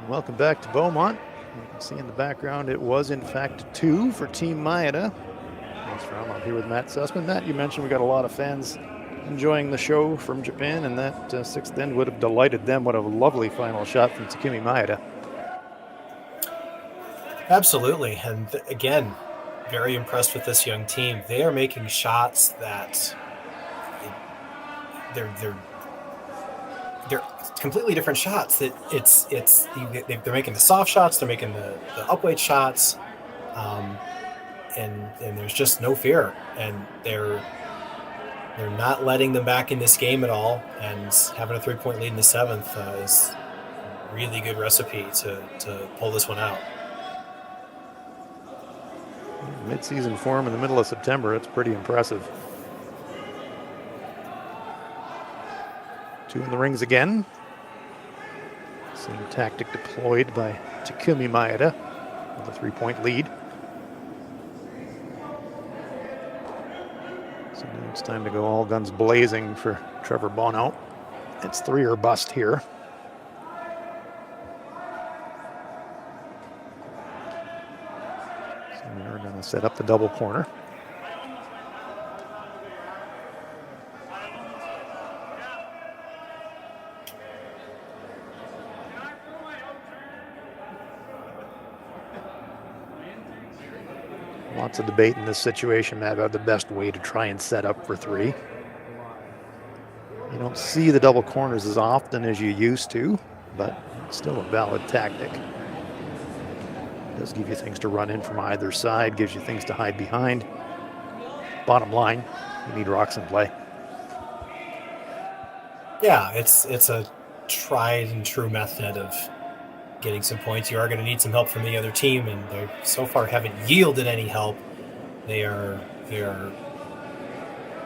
Welcome back to Beaumont. You can see in the background it was in fact 2 for Team Maeda. Thanks, I'm here with Matt Sussman. Matt, you mentioned we got a lot of fans enjoying the show from Japan, and that 6th end would have delighted them. What a lovely final shot from Takumi Maeda. Absolutely, and again, very impressed with this young team. They are making shots that they're completely different shots. They're making the soft shots, they're making the upweight shots, and there's just no fear, and they're not letting them back in this game at all. And having a 3-point lead in the 7th is a really good recipe to pull this one out. Mid-season form in the middle of September, it's pretty impressive. 2 in the rings again. Same tactic deployed by Takumi Maeda with a 3-point lead. So now it's time to go all guns blazing for Trevor Bonot. It's 3 or bust here. So we're going to set up the double corner. Lots of debate in this situation, Matt, about the best way to try and set up for 3. You don't see the double corners as often as you used to, but it's still a valid tactic. It does give you things to run in from either side, gives you things to hide behind. Bottom line, you need rocks in play. Yeah, it's a tried and true method of getting some points. You are going to need some help from the other team, and they so far haven't yielded any help. They are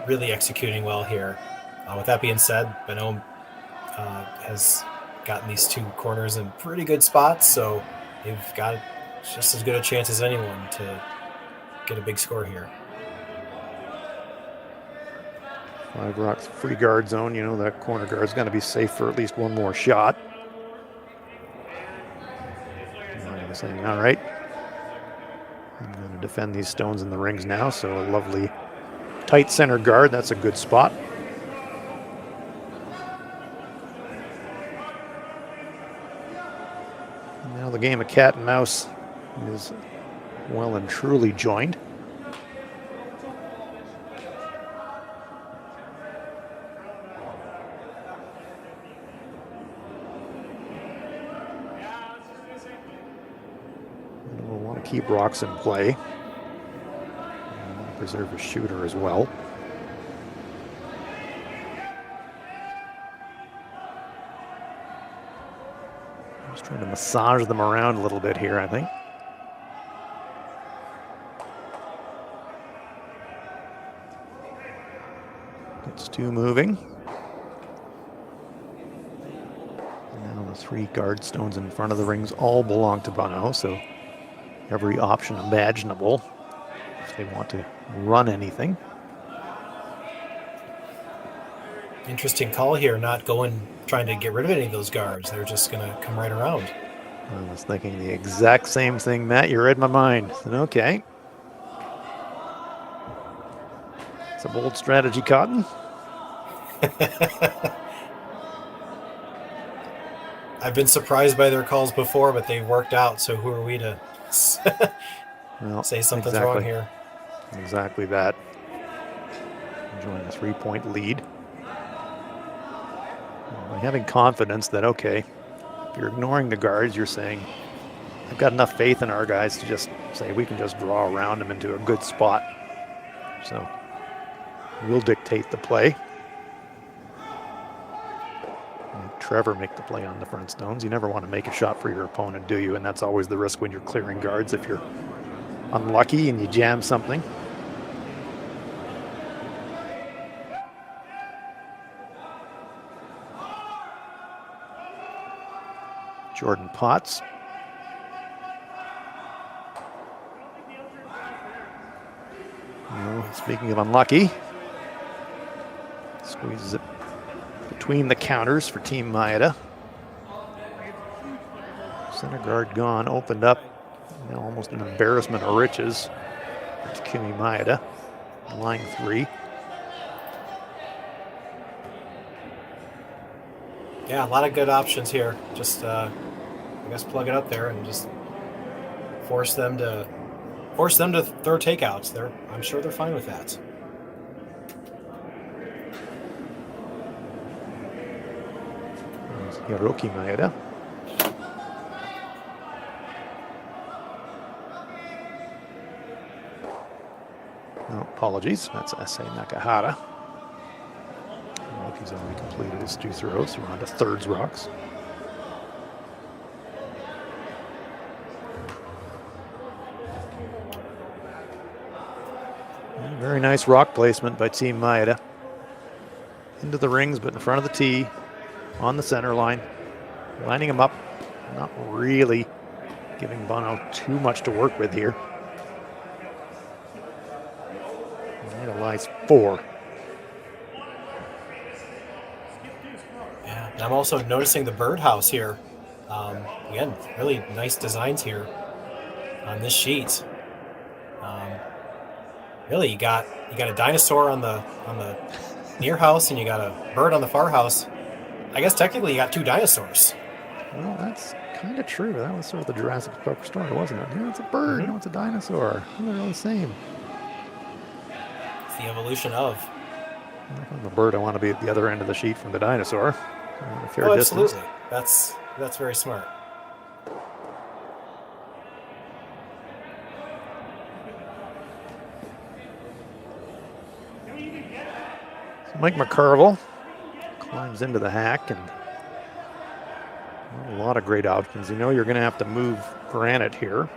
really executing well here. With that being said, Beaumont has gotten these 2 corners in pretty good spots, so they've got It's just as good a chance as anyone to get a big score here. 5 rocks free guard zone. You know that corner guard's going to be safe for at least one more shot. I'm saying, all right, I'm going to defend these stones in the rings now. So a lovely tight center guard. That's a good spot. And now the game of cat and mouse is well and truly joined. Keep rocks in play. Preserve a shooter as well. Just trying to massage them around a little bit here, I think. It's 2 moving. And now the 3 guard stones in front of the rings all belong to Bonot, so every option imaginable if they want to run anything. Interesting call here, not trying to get rid of any of those guards. They're just going to come right around. I was thinking the exact same thing, Matt. You read my mind. Said, okay. It's a bold strategy, Cotton. I've been surprised by their calls before, but they've worked out, so who are we to well, say something's wrong here? Exactly that. Enjoying a 3-point lead. By having confidence that, okay, if you're ignoring the guards, you're saying, I've got enough faith in our guys to just say we can just draw around them into a good spot. So we'll dictate the play. Trevor make the play on the front stones. You never want to make a shot for your opponent, do you? And that's always the risk when you're clearing guards. If you're unlucky and you jam something. Jordan Potts. Speaking of unlucky, squeezes it between the counters for Team Maeda. Center guard gone, opened up. Now almost an embarrassment of riches for Takumi Maeda. Line 3. Yeah, a lot of good options here. Just, I guess, plug it up there and just force them to throw takeouts. I'm sure they're fine with that. Hiroki Maeda. No, apologies. That's Issei Nakahara. Hiroki's already completed his 2 throws. We're on to thirds rocks. Very nice rock placement by Team Maeda. Into the rings, but in front of the tee. On the center line, lining him up, not really giving Bonot too much to work with here. Maeda lies 4. Yeah, and I'm also noticing the birdhouse here. Again, really nice designs here on this sheet. Really, you got a dinosaur on the near house, and you got a bird on the far house. I guess technically you got 2 dinosaurs. Well, that's kind of true. That was sort of the Jurassic Park story, wasn't it? Yeah, it's a bird. No, it's a dinosaur. They're all the same. It's the evolution of. If I'm a bird, I want to be at the other end of the sheet from the dinosaur. A fair distance. Absolutely. That's very smart. So Mike McCarville climbs into the hack, and a lot of great options. You know you're going to have to move granite here.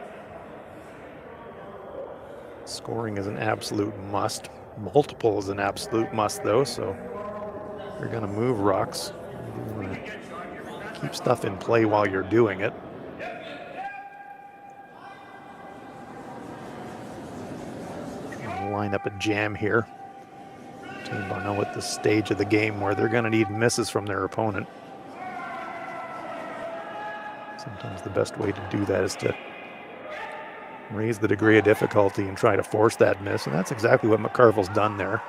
Scoring is an absolute must. Multiple is an absolute must, though, so you're going to move rocks. You want to keep stuff in play while you're doing it. line up a jam here. Team Bonot at this stage of the game where they're going to need misses from their opponent. Sometimes the best way to do that is to raise the degree of difficulty and try to force that miss, and that's exactly what McCarville's done there.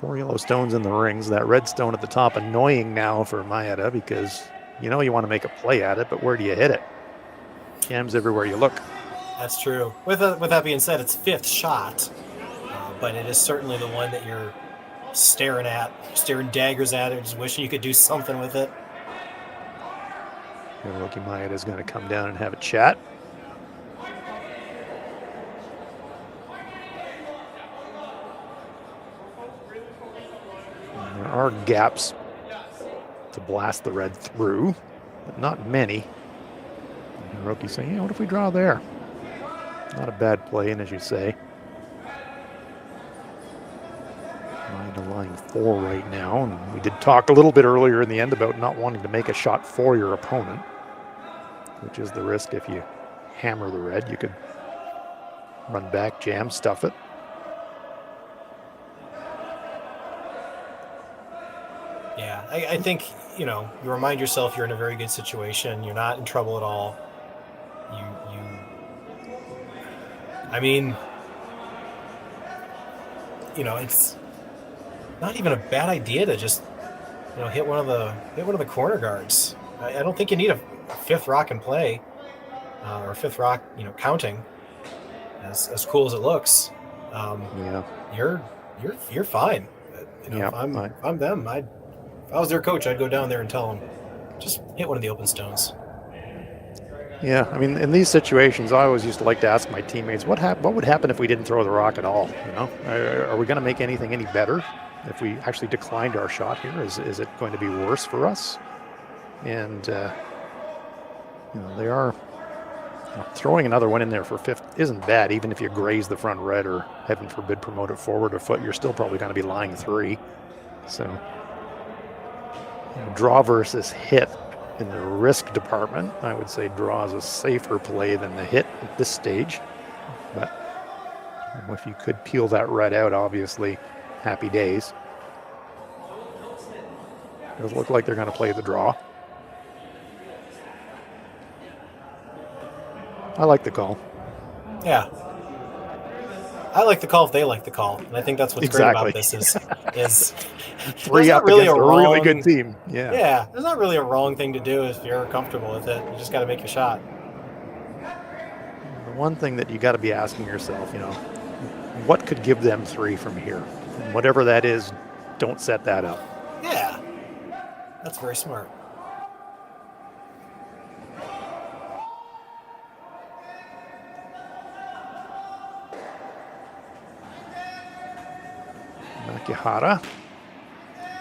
4 yellow stones in the rings. That red stone at the top annoying now for Maeda because you know you want to make a play at it, but where do you hit it? Jams everywhere you look. That's true. With that being said, it's 5th shot, but it is certainly the one that you're staring daggers at it, just wishing you could do something with it. Rookie Maeda is going to come down and have a chat. And there are gaps to blast the red through, but not many. And Rookie saying, yeah, what if we draw there? Not a bad play, and as you say, Maeda line 4 right now. And we did talk a little bit earlier in the end about not wanting to make a shot for your opponent, which is the risk if you hammer the red. You could run back, jam, stuff it. Yeah, I think, you remind yourself you're in a very good situation. You're not in trouble at all. It's not even a bad idea to just, hit one of the corner guards. I don't think you need a 5th rock in play, or 5th rock, counting. As cool as it looks, yeah, you're fine. If I'm them, if I was their coach, I'd go down there and tell them, just hit one of the open stones. Yeah, I mean, in these situations, I always used to like to ask my teammates, what would happen if we didn't throw the rock at all? Are we going to make anything any better if we actually declined our shot here? Is it going to be worse for us? And they are throwing another one in there for 5th isn't bad, even if you graze the front red or heaven forbid promote it forward a foot. You're still probably going to be lying 3. So draw versus hit. In the risk department, I would say draw is a safer play than the hit at this stage. But if you could peel that red out, obviously, happy days. Does look like they're going to play the draw. I like the call. Yeah. I like the call if they like the call. And I think that's what's great about this is 3 up really against a really good team. Yeah. Yeah. There's not really a wrong thing to do if you're comfortable with it. You just got to make your shot. The one thing that you got to be asking yourself, what could give them 3 from here? And whatever that is, don't set that up. Yeah. That's very smart. Nakihara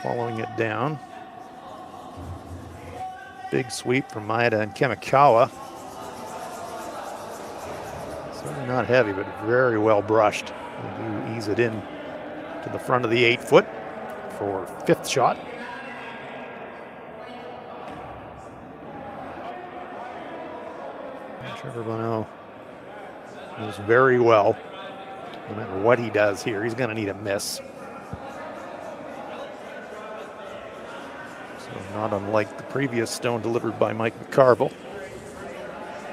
following it down. Big sweep from Maeda and Kemikawa. Certainly not heavy, but very well brushed. They do ease it in to the front of the 8-foot for 5th shot. And Trevor Bonot does very well. No matter what he does here, he's going to need a miss. Not unlike the previous stone delivered by Mike McCarville.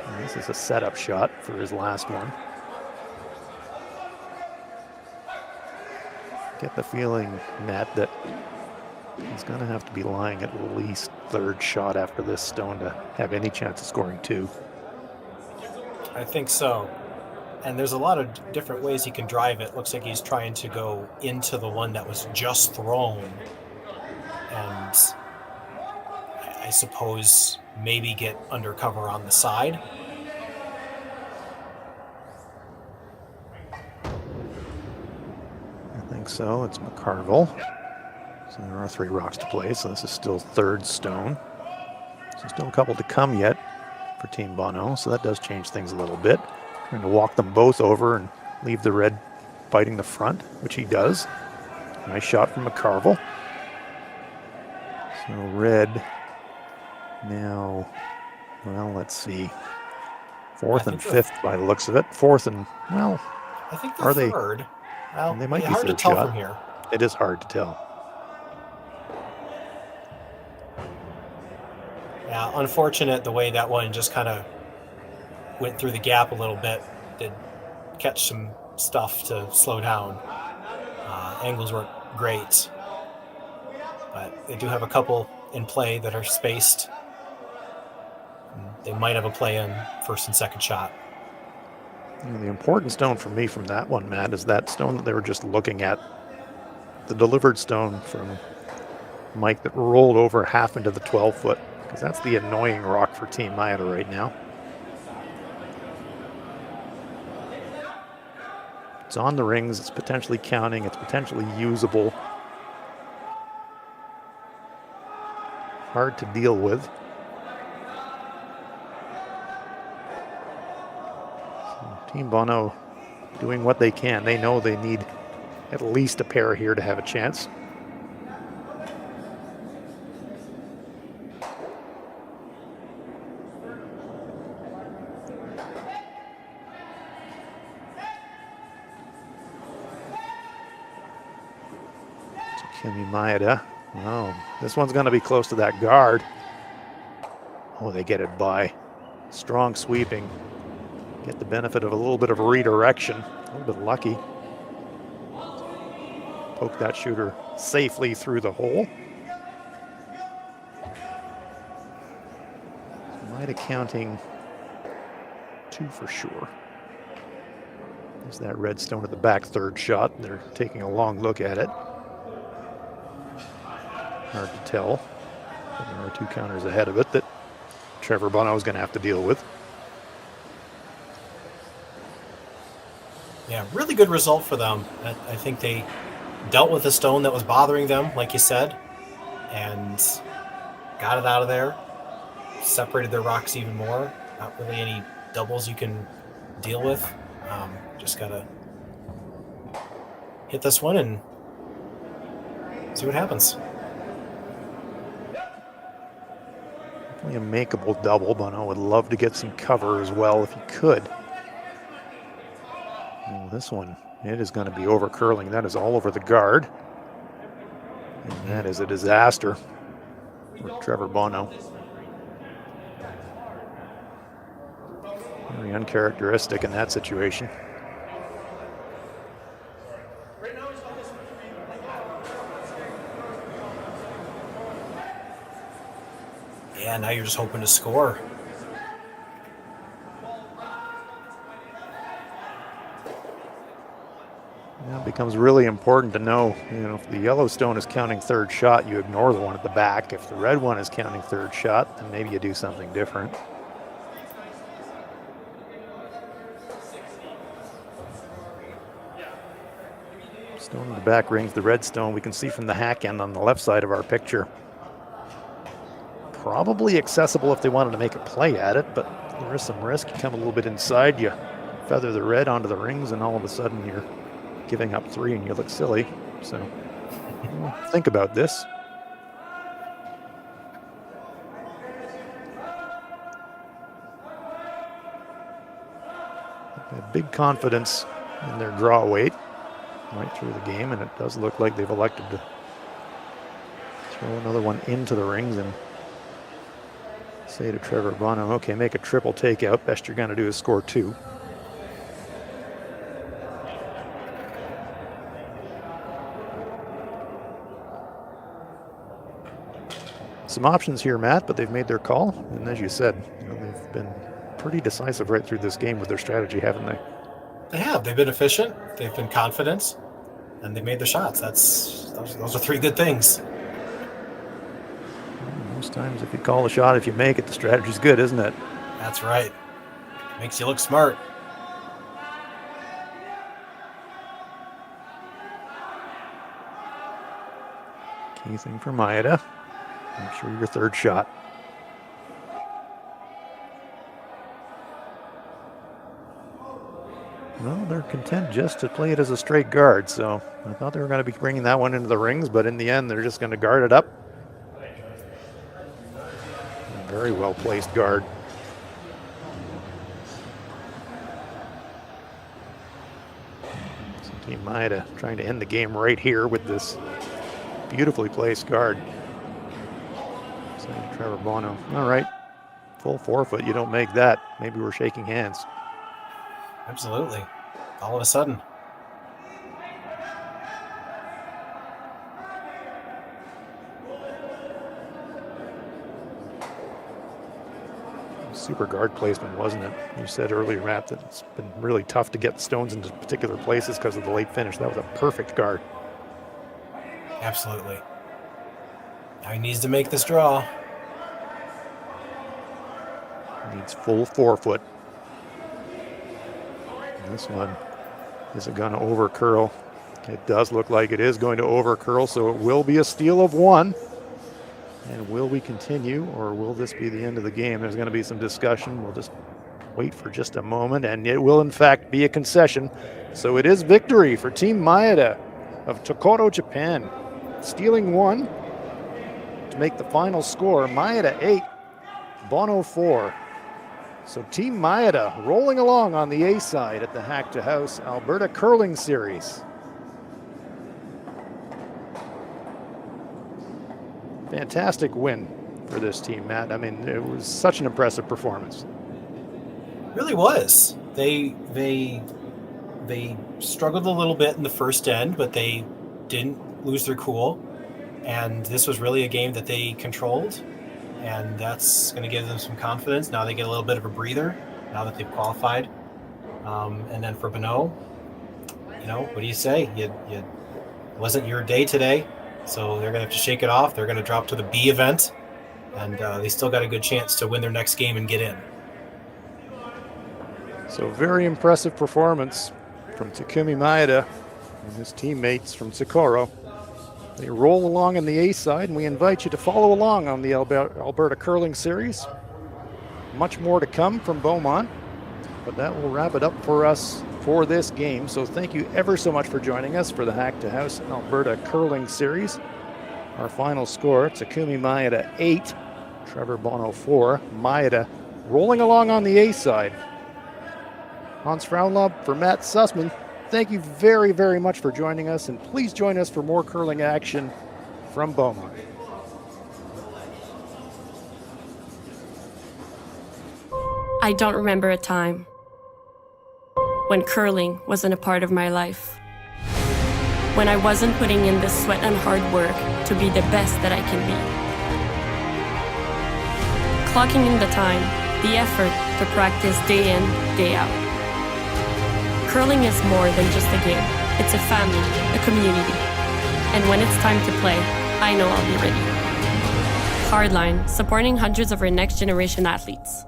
And this is a setup shot for his last one. Get the feeling, Matt, that he's going to have to be lying at least 3rd shot after this stone to have any chance of scoring 2. I think so. And there's a lot of different ways he can drive it. Looks like he's trying to go into the one that was just thrown. And I suppose maybe get undercover on the side. I think so. It's McCarville. So there are 3 rocks to play, so this is still 3rd stone. So still a couple to come yet for Team Bonot, so that does change things a little bit. Trying to walk them both over and leave the red biting the front, which he does. Nice shot from McCarville. So red now, well, let's see. 4th and 5th by the looks of it. 4th and, well, I think are third. Well, And they might be hard to third tell shot. from here. It is hard to tell. Yeah, unfortunate the way that one just kind of went through the gap a little bit. Did catch some stuff to slow down. Angles weren't great, but they do have a couple in play that are spaced. They might have a play in first and second shot. And the important stone for me from that one, Matt, is that stone that they were just looking at. The delivered stone from Mike that rolled over half into the 12-foot, because that's the annoying rock for Team Maeda right now. It's on the rings, it's potentially counting, it's potentially usable. Hard to deal with. So Team Bonot doing what they can. They know they need at least a pair here to have a chance. Takumi Maeda. Oh, this one's going to be close to that guard. Oh, they get it by. Strong sweeping. Get the benefit of a little bit of redirection. A little bit lucky. Poke that shooter safely through the hole. Maeda counting 2 for sure. There's that red stone at the back, third shot. They're taking a long look at it. Hard to tell. But there are 2 counters ahead of it that Trevor Bonot is going to have to deal with. Yeah, really good result for them. I think they dealt with the stone that was bothering them, like you said, and got it out of there. Separated their rocks even more. Not really any doubles you can deal with. Just got to hit this one and see what happens. Definitely a makeable double. Bonot would love to get some cover as well if he could. Oh, this one, it is going to be over curling. That is all over the guard. And that is a disaster for Trevor Bonot. Very uncharacteristic in that situation. Yeah, now you're just hoping to score. Now it becomes really important to know, if the yellow stone is counting third shot, you ignore the one at the back. If the red one is counting third shot, then maybe you do something different. Stone in the back rings the red stone. We can see from the hack end on the left side of our picture. Probably accessible if they wanted to make a play at it, but there is some risk. You come a little bit inside, you feather the red onto the rings, and all of a sudden you're giving up 3 and you look silly. So think about this. They have big confidence in their draw weight right through the game, and it does look like they've elected to throw another one into the rings and say to Trevor Bonot, okay, make a triple takeout. Best you're going to do is score 2. Some options here, Matt, but they've made their call. And as you said, they've been pretty decisive right through this game with their strategy, haven't they? They have. They've been efficient. They've been confident, and they made their shots. Those are 3 good things. Most times, if you call a shot, if you make it, the strategy's good, isn't it? That's right. Makes you look smart. Key thing for Maeda. Make sure your third shot. Well, they're content just to play it as a straight guard, so I thought they were going to be bringing that one into the rings, but in the end, they're just going to guard it up. A very well-placed guard. So Team Maeda trying to end the game right here with this beautifully placed guard. Saying to Trevor Bonot, all right, full forefoot, you don't make that. Maybe we're shaking hands. Absolutely. All of a sudden. Super guard placement, wasn't it? You said earlier, Matt, that it's been really tough to get stones into particular places because of the late finish. That was a perfect guard. Absolutely. Now he needs to make this draw. Needs full forefoot. And this one, is it going to over curl? It does look like it is going to over curl, so it will be a steal of one. And will we continue, or will this be the end of the game? There's going to be some discussion. We'll just wait for just a moment, and it will in fact be a concession. So it is victory for Team Maeda of Tokoro, Japan, stealing one to make the final score. Maeda 8, Bonot 4. So Team Maeda rolling along on the A side at the Hack2House Alberta Curling Series. Fantastic win for this team, Matt. I mean, it was such an impressive performance. It really was. They struggled a little bit in the first end, but they didn't lose their cool. And this was really a game that they controlled, and that's going to give them some confidence. Now they get a little bit of a breather now that they've qualified. And then for Bonot, what do you say? It wasn't your day today. So they're going to have to shake it off. They're going to drop to the B event, and they still got a good chance to win their next game and get in. So very impressive performance from Takumi Maeda and his teammates from Tokoro. They roll along on the A side, and we invite you to follow along on the Alberta Curling Series. Much more to come from Beaumont, but that will wrap it up for us for this game. So thank you ever so much for joining us for the Hack2House Alberta Curling Series. Our final score, Takumi Maeda 8, Trevor Bonot 4. Maeda rolling along on the A side. Hans Frauenlob for Matt Sussman. Thank you very, very much for joining us, and please join us for more curling action from Beaumont. I don't remember a time when curling wasn't a part of my life. When I wasn't putting in the sweat and hard work to be the best that I can be. Clocking in the time, the effort to practice day in, day out. Curling is more than just a game. It's a family, a community. And when it's time to play, I know I'll be ready. Hardline, supporting hundreds of our next generation athletes.